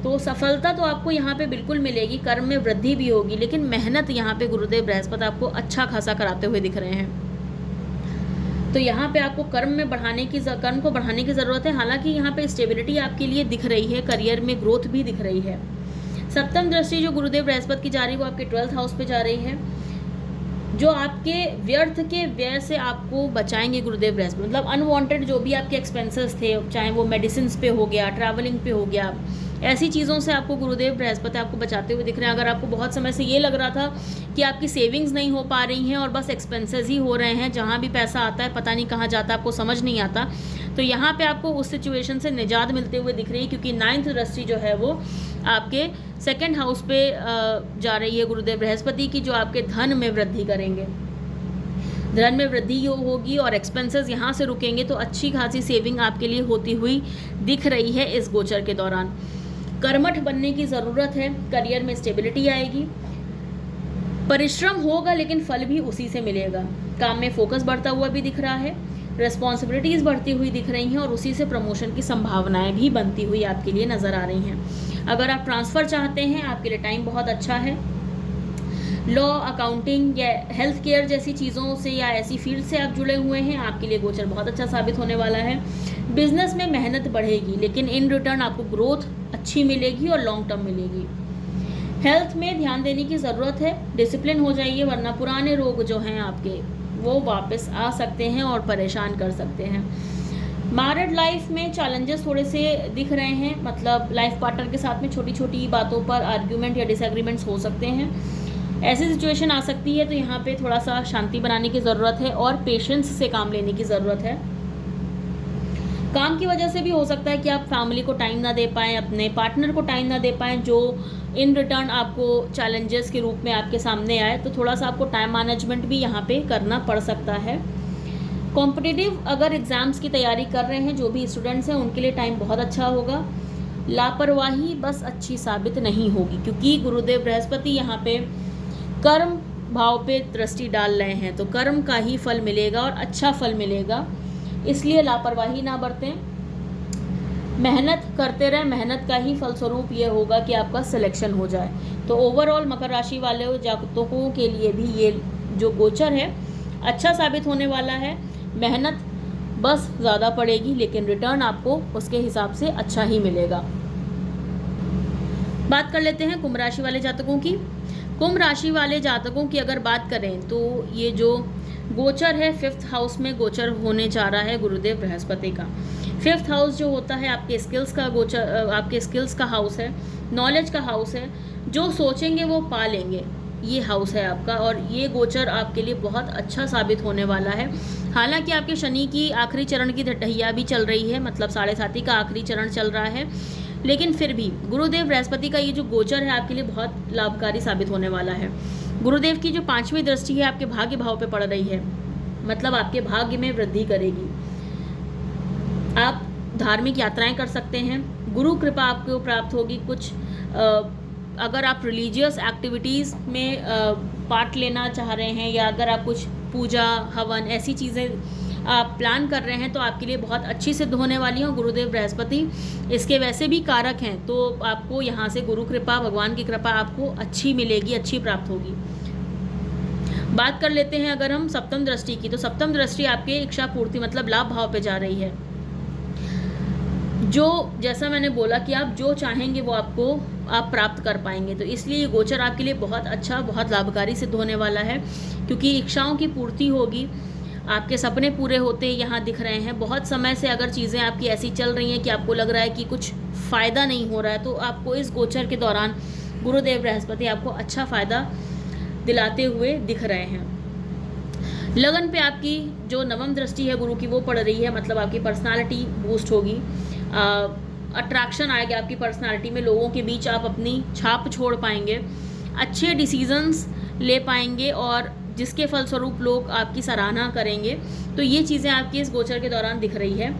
तो सफलता तो आपको यहाँ पे बिल्कुल मिलेगी, कर्म में वृद्धि भी होगी, लेकिन मेहनत यहाँ पे गुरुदेव बृहस्पति आपको अच्छा खासा कराते हुए दिख रहे हैं। तो यहाँ पे आपको कर्म को बढ़ाने की ज़रूरत है। हालांकि यहाँ पे स्टेबिलिटी आपके लिए दिख रही है, करियर में ग्रोथ भी दिख रही है। सप्तम दृष्टि जो गुरुदेव बृहस्पति की जा रही है वो आपके 12th हाउस पे जा रही है, जो आपके व्यर्थ के व्यय से आपको बचाएंगे गुरुदेव बृहस्पति। मतलब अनवांटेड जो भी आपके एक्सपेंसेस थे, चाहे वो मेडिसिन पे हो गया, ट्रैवलिंग पे हो गया, ऐसी चीज़ों से आपको गुरुदेव बृहस्पति आपको बचाते हुए दिख रहे हैं। अगर आपको बहुत समय से ये लग रहा था कि आपकी सेविंग्स नहीं हो पा रही हैं और बस एक्सपेंसेस ही हो रहे हैं, जहाँ भी पैसा आता है पता नहीं कहाँ जाता, आपको समझ नहीं आता, तो यहाँ पे आपको उस सिचुएशन से निजात मिलते हुए दिख रही है, क्योंकि 9th दृष्टि जो है वो आपके 2nd हाउस पे जा रही है गुरुदेव बृहस्पति की, जो आपके धन में वृद्धि करेंगे। धन में वृद्धि होगी और एक्सपेंसेस यहाँ से रुकेंगे, तो अच्छी खासी सेविंग आपके लिए होती हुई दिख रही है इस गोचर के दौरान। कर्मठ बनने की ज़रूरत है, करियर में स्टेबिलिटी आएगी, परिश्रम होगा लेकिन फल भी उसी से मिलेगा। काम में फोकस बढ़ता हुआ भी दिख रहा है, रिस्पॉन्सिबिलिटीज़ बढ़ती हुई दिख रही हैं और उसी से प्रमोशन की संभावनाएं भी बनती हुई आपके लिए नज़र आ रही हैं। अगर आप ट्रांसफ़र चाहते हैं, आपके लिए टाइम बहुत अच्छा है। लॉ, अकाउंटिंग या हेल्थ केयर जैसी चीज़ों से या ऐसी फील्ड से आप जुड़े हुए हैं, आपके लिए गोचर बहुत अच्छा साबित होने वाला है। बिजनेस में मेहनत बढ़ेगी लेकिन इन रिटर्न आपको ग्रोथ अच्छी मिलेगी और लॉन्ग टर्म मिलेगी। हेल्थ में ध्यान देने की ज़रूरत है, डिसिप्लिन हो जाइए, वरना पुराने रोग जो हैं आपके वो वापस आ सकते हैं और परेशान कर सकते हैं। मैरिड लाइफ में चैलेंजेस थोड़े से दिख रहे हैं, मतलब लाइफ पार्टनर के साथ में छोटी छोटी बातों पर आर्ग्यूमेंट या डिसएग्रीमेंट्स हो सकते हैं, ऐसी सिचुएशन आ सकती है। तो यहाँ पे थोड़ा सा शांति बनाने की ज़रूरत है और पेशेंस से काम लेने की ज़रूरत है। काम की वजह से भी हो सकता है कि आप फैमिली को टाइम ना दे पाएँ, अपने पार्टनर को टाइम ना दे पाएँ, जो इन रिटर्न आपको चैलेंजेस के रूप में आपके सामने आए। तो थोड़ा सा आपको टाइम मैनेजमेंट भी यहाँ पे करना पड़ सकता है। कॉम्पिटिटिव अगर एग्ज़ाम्स की तैयारी कर रहे हैं जो भी स्टूडेंट्स हैं, उनके लिए टाइम बहुत अच्छा होगा। लापरवाही बस अच्छी साबित नहीं होगी, क्योंकि गुरुदेव बृहस्पति यहाँ पे कर्म भाव पे दृष्टि डाल रहे हैं, तो कर्म का ही फल मिलेगा और अच्छा फल मिलेगा, इसलिए लापरवाही ना बरतें, मेहनत करते रहें। मेहनत का ही फलस्वरूप ये होगा कि आपका सिलेक्शन हो जाए। तो ओवरऑल मकर राशि वाले जातकों के लिए भी ये जो गोचर है अच्छा साबित होने वाला है। मेहनत बस ज़्यादा पड़ेगी लेकिन रिटर्न आपको उसके हिसाब से अच्छा ही मिलेगा। बात कर लेते हैं कुंभ राशि वाले जातकों की। कुंभ राशि वाले जातकों की अगर बात करें तो ये जो गोचर है 5th हाउस में गोचर होने जा रहा है गुरुदेव बृहस्पति का। 5th हाउस जो होता है आपके स्किल्स का गोचर, आपके स्किल्स का हाउस है, नॉलेज का हाउस है, जो सोचेंगे वो पा लेंगे, ये हाउस है आपका। और ये गोचर आपके लिए बहुत अच्छा साबित होने वाला है। हालांकि आपके शनि की आखिरी चरण की ढैया भी चल रही है, मतलब 7.5 का आखिरी चरण चल रहा है, लेकिन फिर भी गुरुदेव बृहस्पति का ये जो गोचर है आपके लिए बहुत लाभकारी साबित होने वाला है। गुरुदेव की जो 5वीं दृष्टि है आपके भाग्य भाव पे पड़ रही है, मतलब आपके भाग्य में वृद्धि करेगी। आप धार्मिक यात्राएं कर सकते हैं, गुरु कृपा आपको प्राप्त होगी। कुछ अगर आप रिलीजियस एक्टिविटीज़ में पार्ट लेना चाह रहे हैं, या अगर आप कुछ पूजा हवन ऐसी चीज़ें आप प्लान कर रहे हैं, तो आपके लिए बहुत अच्छी सिद्ध होने वाली हैं। गुरुदेव बृहस्पति इसके वैसे भी कारक हैं, तो आपको यहाँ से गुरु कृपा, भगवान की कृपा आपको अच्छी मिलेगी, अच्छी प्राप्त होगी। बात कर लेते हैं अगर हम सप्तम दृष्टि की, तो सप्तम दृष्टि आपके इच्छा पूर्ति मतलब लाभ भाव पे जा रही है। जो जैसा मैंने बोला कि आप जो चाहेंगे वो आप प्राप्त कर पाएंगे, तो इसलिए ये गोचर आपके लिए बहुत अच्छा, बहुत लाभकारी सिद्ध होने वाला है, क्योंकि इच्छाओं की पूर्ति होगी, आपके सपने पूरे होते यहाँ दिख रहे हैं। बहुत समय से अगर चीज़ें आपकी ऐसी चल रही हैं कि आपको लग रहा है कि कुछ फ़ायदा नहीं हो रहा है, तो आपको इस गोचर के दौरान गुरुदेव बृहस्पति आपको अच्छा फ़ायदा दिलाते हुए दिख रहे हैं। लगन पे आपकी जो 9वीं दृष्टि है गुरु की वो पड़ रही है, मतलब आपकी पर्सनालिटी बूस्ट होगी, अट्रैक्शन आएगा आपकी पर्सनालिटी में, लोगों के बीच आप अपनी छाप छोड़ पाएंगे, अच्छे डिसीजंस ले पाएंगे और जिसके फलस्वरूप लोग आपकी सराहना करेंगे। तो ये चीज़ें आपकी इस गोचर के दौरान दिख रही है।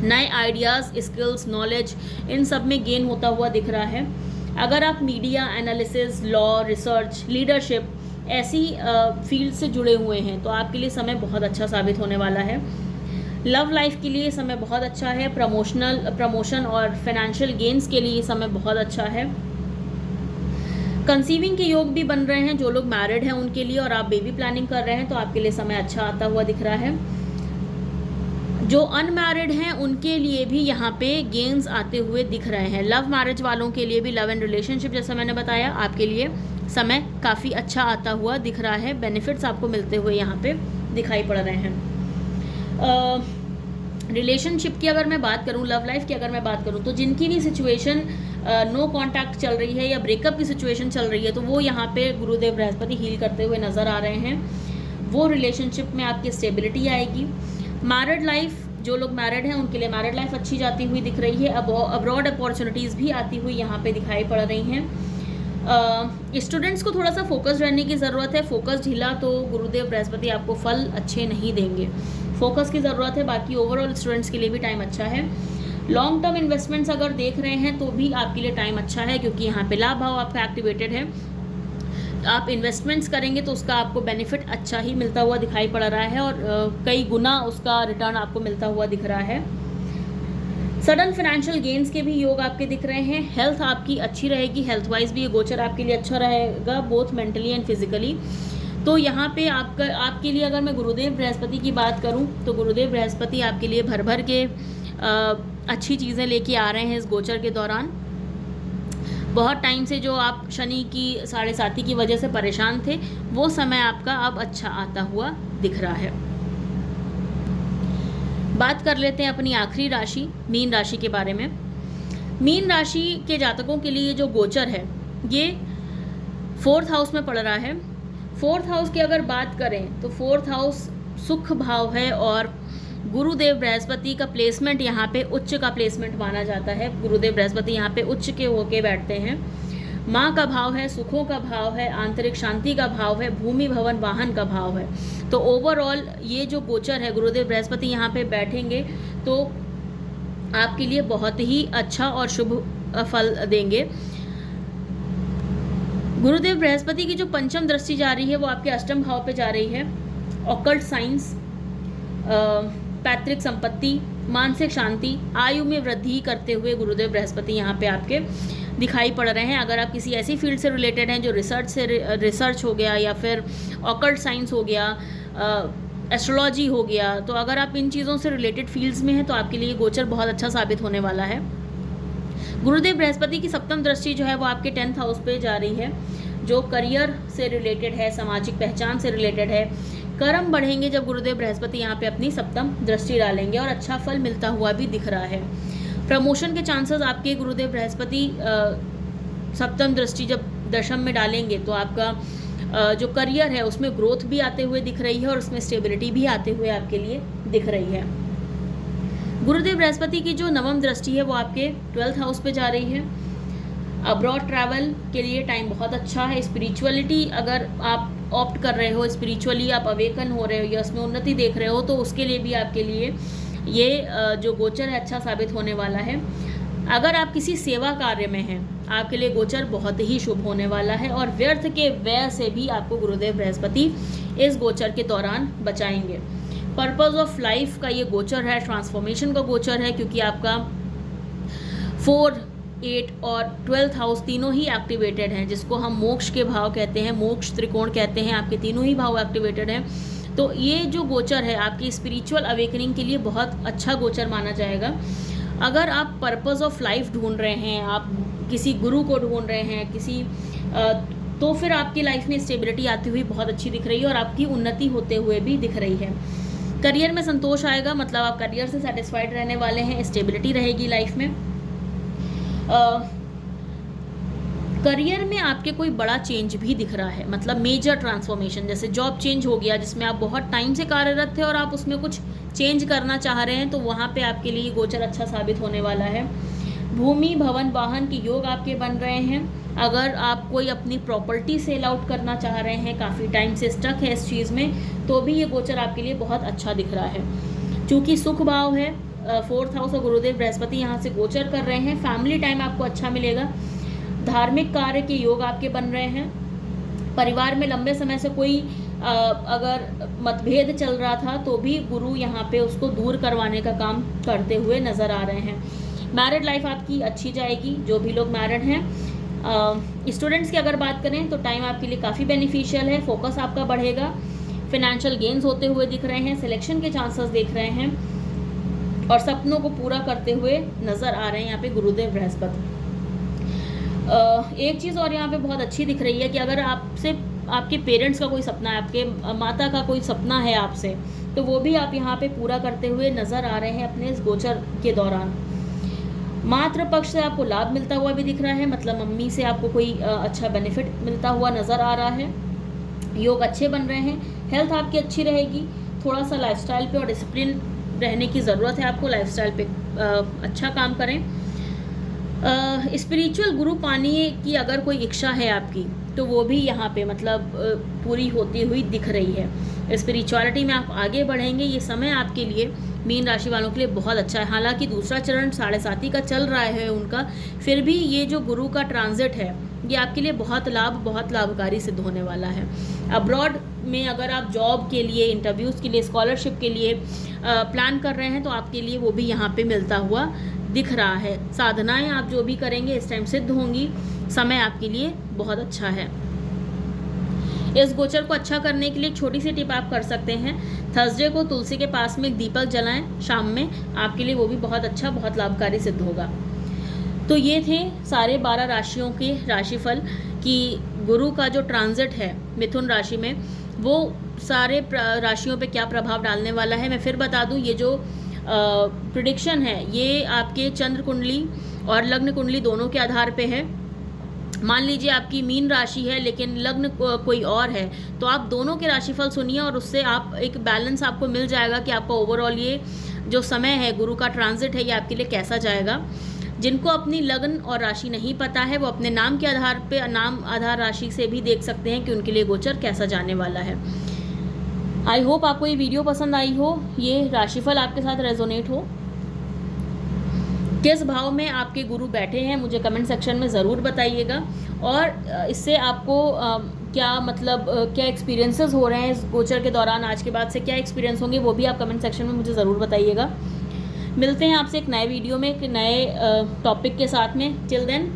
नए आइडियाज़, स्किल्स, नॉलेज इन सब में गेन होता हुआ दिख रहा है। अगर आप media analysis, law, research, leadership ऐसी फील्ड से जुड़े हुए हैं, तो आपके लिए समय बहुत अच्छा साबित होने वाला है। लव लाइफ के लिए समय बहुत अच्छा है। प्रमोशन और फाइनेंशियल गेन्स के लिए समय बहुत अच्छा है। कंसीविंग के योग भी बन रहे हैं जो लोग मैरिड हैं उनके लिए, और आप बेबी प्लानिंग कर रहे हैं तो आपके लिए समय अच्छा आता हुआ दिख रहा है। जो अनमैरिड हैं उनके लिए भी यहाँ पे गेन्स आते हुए दिख रहे हैं। लव मैरिज वालों के लिए भी, लव एंड रिलेशनशिप जैसा मैंने बताया, आपके लिए समय काफ़ी अच्छा आता हुआ दिख रहा है। बेनिफिट्स आपको मिलते हुए यहाँ पे दिखाई पड़ रहे हैं। रिलेशनशिप की अगर मैं बात करूँ, लव लाइफ की अगर मैं बात करूँ, तो जिनकी भी सिचुएशन नो कांटेक्ट चल रही है या ब्रेकअप की सिचुएशन चल रही है, तो वो यहाँ पे गुरुदेव बृहस्पति हील करते हुए नज़र आ रहे हैं। वो रिलेशनशिप में आपकी स्टेबिलिटी आएगी। मैरिड लाइफ, जो लोग मैरिड हैं उनके लिए मैरिड लाइफ अच्छी जाती हुई दिख रही है। अब अब्रॉड अपॉर्चुनिटीज़ भी आती हुई यहाँ पे दिखाई पड़ रही हैं। स्टूडेंट्स को थोड़ा सा फोकस रहने की ज़रूरत है। फोकस ढीला तो गुरुदेव बृहस्पति आपको फल अच्छे नहीं देंगे। फोकस की ज़रूरत है। बाकी ओवरऑल स्टूडेंट्स के लिए भी टाइम अच्छा है। लॉन्ग टर्म इन्वेस्टमेंट्स अगर देख रहे हैं तो भी आपके लिए टाइम अच्छा है, क्योंकि यहाँ पे लाभ भाव आपका एक्टिवेटेड है। आप इन्वेस्टमेंट्स करेंगे तो उसका आपको बेनिफिट अच्छा ही मिलता हुआ दिखाई पड़ रहा है और कई गुना उसका रिटर्न आपको मिलता हुआ दिख रहा है। सडन फाइनेंशियल गेन्स के भी योग आपके दिख रहे हैं। हेल्थ आपकी अच्छी रहेगी। हेल्थ वाइज भी ये गोचर आपके लिए अच्छा रहेगा, बोथ मेंटली एंड फिजिकली। तो यहाँ पे आपके लिए अगर मैं गुरुदेव बृहस्पति की बात करूँ तो गुरुदेव बृहस्पति आपके लिए भर भर के अच्छी चीज़ें लेके आ रहे हैं इस गोचर के दौरान। बहुत टाइम से जो आप शनि की 7.5 की वजह से परेशान थे, वो समय आपका अब अच्छा आता हुआ दिख रहा है। बात कर लेते हैं अपनी आखिरी राशि मीन राशि के बारे में। मीन राशि के जातकों के लिए जो गोचर है ये 4th हाउस में पड़ रहा है। 4th हाउस की अगर बात करें तो 4th हाउस सुख भाव है और गुरुदेव बृहस्पति का प्लेसमेंट यहाँ पे उच्च का प्लेसमेंट माना जाता है। गुरुदेव बृहस्पति यहाँ पे उच्च के होके बैठते हैं। माँ का भाव है, सुखों का भाव है, आंतरिक शांति का भाव है, भूमि भवन वाहन का भाव है। तो ओवरऑल ये जो गोचर है, गुरुदेव बृहस्पति यहाँ पे बैठेंगे तो आपके लिए बहुत ही अच्छा और शुभ फल देंगे। गुरुदेव बृहस्पति की जो पंचम दृष्टि जा रही है वो आपके अष्टम भाव पे जा रही है। ऑकल्ट साइंस, पैतृक संपत्ति, मानसिक शांति, आयु में वृद्धि करते हुए गुरुदेव बृहस्पति यहाँ पे आपके दिखाई पड़ रहे हैं। अगर आप किसी ऐसी फील्ड से रिलेटेड हैं जो रिसर्च हो गया या फिर ऑकल्ट साइंस हो गया, एस्ट्रोलॉजी हो गया, तो अगर आप इन चीज़ों से रिलेटेड फील्ड्स में हैं तो आपके लिए गोचर बहुत अच्छा साबित होने वाला है। गुरुदेव बृहस्पति की सप्तम दृष्टि जो है वो आपके 10th हाउस पे जा रही है, जो करियर से रिलेटेड है, सामाजिक पहचान से रिलेटेड है। कर्म बढ़ेंगे जब गुरुदेव बृहस्पति यहाँ पे अपनी सप्तम दृष्टि डालेंगे और अच्छा फल मिलता हुआ भी दिख रहा है। प्रमोशन के चांसेस आपके गुरुदेव बृहस्पति सप्तम दृष्टि जब दशम में डालेंगे तो आपका जो करियर है उसमें ग्रोथ भी आते हुए दिख रही है और उसमें स्टेबिलिटी भी आते हुए आपके लिए दिख रही है। गुरुदेव बृहस्पति की जो नवम दृष्टि है वो आपके 12th हाउस पे जा रही है। अब्रॉड ट्रैवल के लिए टाइम बहुत अच्छा है। स्पिरिचुअलिटी अगर आप ऑप्ट कर रहे हो, स्पिरिचुअली आप अवेकन हो रहे हो या उसमें उन्नति देख रहे हो, तो उसके लिए भी आपके लिए ये जो गोचर है अच्छा साबित होने वाला है। अगर आप किसी सेवा कार्य में हैं, आपके लिए गोचर बहुत ही शुभ होने वाला है और व्यर्थ के व्यय से भी आपको गुरुदेव बृहस्पति इस गोचर के दौरान बचाएंगे। पर्पस ऑफ लाइफ का ये गोचर है, ट्रांसफॉर्मेशन का गोचर है, क्योंकि आपका 4, 8 और 12th हाउस तीनों ही एक्टिवेटेड हैं, जिसको हम मोक्ष के भाव कहते हैं, मोक्ष त्रिकोण कहते हैं। आपके तीनों ही भाव एक्टिवेटेड हैं। तो ये जो गोचर है आपकी स्पिरिचुअल अवेकनिंग के लिए बहुत अच्छा गोचर माना जाएगा। अगर आप पर्पस ऑफ लाइफ ढूंढ रहे हैं, आप किसी गुरु को ढूंढ रहे हैं, तो फिर आपकी लाइफ में स्टेबिलिटी आती हुई बहुत अच्छी दिख रही है और आपकी उन्नति होते हुए भी दिख रही है। करियर में संतोष आएगा, मतलब आप करियर से सेटिस्फाइड रहने वाले हैं, स्टेबिलिटी रहेगी लाइफ में। करियर में आपके कोई बड़ा चेंज भी दिख रहा है, मतलब मेजर ट्रांसफॉर्मेशन, जैसे जॉब चेंज हो गया जिसमें आप बहुत टाइम से कार्यरत थे और आप उसमें कुछ चेंज करना चाह रहे हैं, तो वहाँ पे आपके लिए गोचर अच्छा साबित होने वाला है। भूमि भवन वाहन के योग आपके बन रहे हैं। अगर आप कोई अपनी प्रॉपर्टी सेल आउट करना चाह रहे हैं, काफ़ी टाइम से स्टक है इस चीज़ में, तो भी ये गोचर आपके लिए बहुत अच्छा दिख रहा है। चूँकि सुख भाव है, 4th हाउस और गुरुदेव बृहस्पति यहाँ से गोचर कर रहे हैं। फैमिली टाइम आपको अच्छा मिलेगा। धार्मिक कार्य के योग आपके बन रहे हैं। परिवार में लंबे समय से कोई अगर मतभेद चल रहा था तो भी गुरु यहाँ पे उसको दूर करवाने का काम करते हुए नज़र आ रहे हैं। मैरिड लाइफ आपकी अच्छी जाएगी, जो भी लोग मैरिड हैं। स्टूडेंट्स की अगर बात करें तो टाइम आपके लिए काफ़ी बेनिफिशियल है। फोकस आपका बढ़ेगा। फिनेंशियल गेन्स होते हुए दिख रहे हैं। सिलेक्शन के चांसेस देख रहे हैं। और सपनों को पूरा करते हुए नज़र आ रहे हैं यहाँ पे गुरुदेव बृहस्पति। एक चीज़ और यहाँ पे बहुत अच्छी दिख रही है कि अगर आपसे आपके पेरेंट्स का कोई सपना है, आपके माता का कोई सपना है आपसे, तो वो भी आप यहाँ पे पूरा करते हुए नज़र आ रहे हैं अपने इस गोचर के दौरान। मातृ पक्ष से आपको लाभ मिलता हुआ भी दिख रहा है, मतलब मम्मी से आपको कोई अच्छा बेनिफिट मिलता हुआ नज़र आ रहा है। योग अच्छे बन रहे हैं, हेल्थ आपकी अच्छी रहेगी। थोड़ा सा लाइफस्टाइल पे और डिसिप्लिन रहने की ज़रूरत है आपको, लाइफस्टाइल पे अच्छा काम करें। स्पिरिचुअल गुरु पाने की अगर कोई इच्छा है आपकी, तो वो भी यहाँ पे मतलब पूरी होती हुई दिख रही है। स्पिरिचुअलिटी में आप आगे बढ़ेंगे। ये समय आपके लिए मीन राशि वालों के लिए बहुत अच्छा है। हालांकि दूसरा चरण 7.5 का चल रहा है उनका, फिर भी ये जो गुरु का ट्रांजिट है ये आपके लिए बहुत लाभकारी सिद्ध होने वाला है। अब्रॉड में अगर आप जॉब के लिए, इंटरव्यूज़ के लिए, स्कॉलरशिप के लिए प्लान कर रहे हैं, तो आपके लिए वो भी यहाँ पे मिलता हुआ दिख रहा है। साधनाएं आप जो भी करेंगे इस टाइम सिद्ध होंगी। समय आपके लिए बहुत अच्छा है। इस गोचर को अच्छा करने के लिए एक छोटी सी टिप आप कर सकते हैं। थर्सडे को तुलसी के पास में एक दीपक जलाएं शाम में, आपके लिए वो भी बहुत अच्छा, बहुत लाभकारी सिद्ध होगा। तो ये थे सारे 12 राशियों के राशिफल कि गुरु का जो ट्रांजिट है मिथुन राशि में, वो सारे राशियों पे क्या प्रभाव डालने वाला है। मैं फिर बता दूं, ये जो प्रिडिक्शन है ये आपके चंद्र कुंडली और लग्न कुंडली दोनों के आधार पे है। मान लीजिए आपकी मीन राशि है लेकिन लग्न कोई और है, तो आप दोनों के राशिफल सुनिए और उससे आप एक बैलेंस आपको मिल जाएगा कि आपका ओवरऑल ये जो समय है गुरु का ट्रांजिट है ये आपके लिए कैसा जाएगा। जिनको अपनी लग्न और राशि नहीं पता है वो अपने नाम के आधार पे, नाम आधार राशि से भी देख सकते हैं कि उनके लिए गोचर कैसा जाने वाला है। आई होप आपको ये वीडियो पसंद आई हो, ये राशिफल आपके साथ रेजोनेट हो। किस भाव में आपके गुरु बैठे हैं मुझे कमेंट सेक्शन में ज़रूर बताइएगा, और इससे आपको क्या मतलब क्या एक्सपीरियंसेस हो रहे हैं इस गोचर के दौरान, आज के बाद से क्या एक्सपीरियंस होंगे वो भी आप कमेंट सेक्शन में मुझे ज़रूर बताइएगा। मिलते हैं आपसे एक नए वीडियो में, एक नए टॉपिक के साथ में। टिल देन,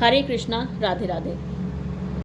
हरे कृष्णा, राधे राधे।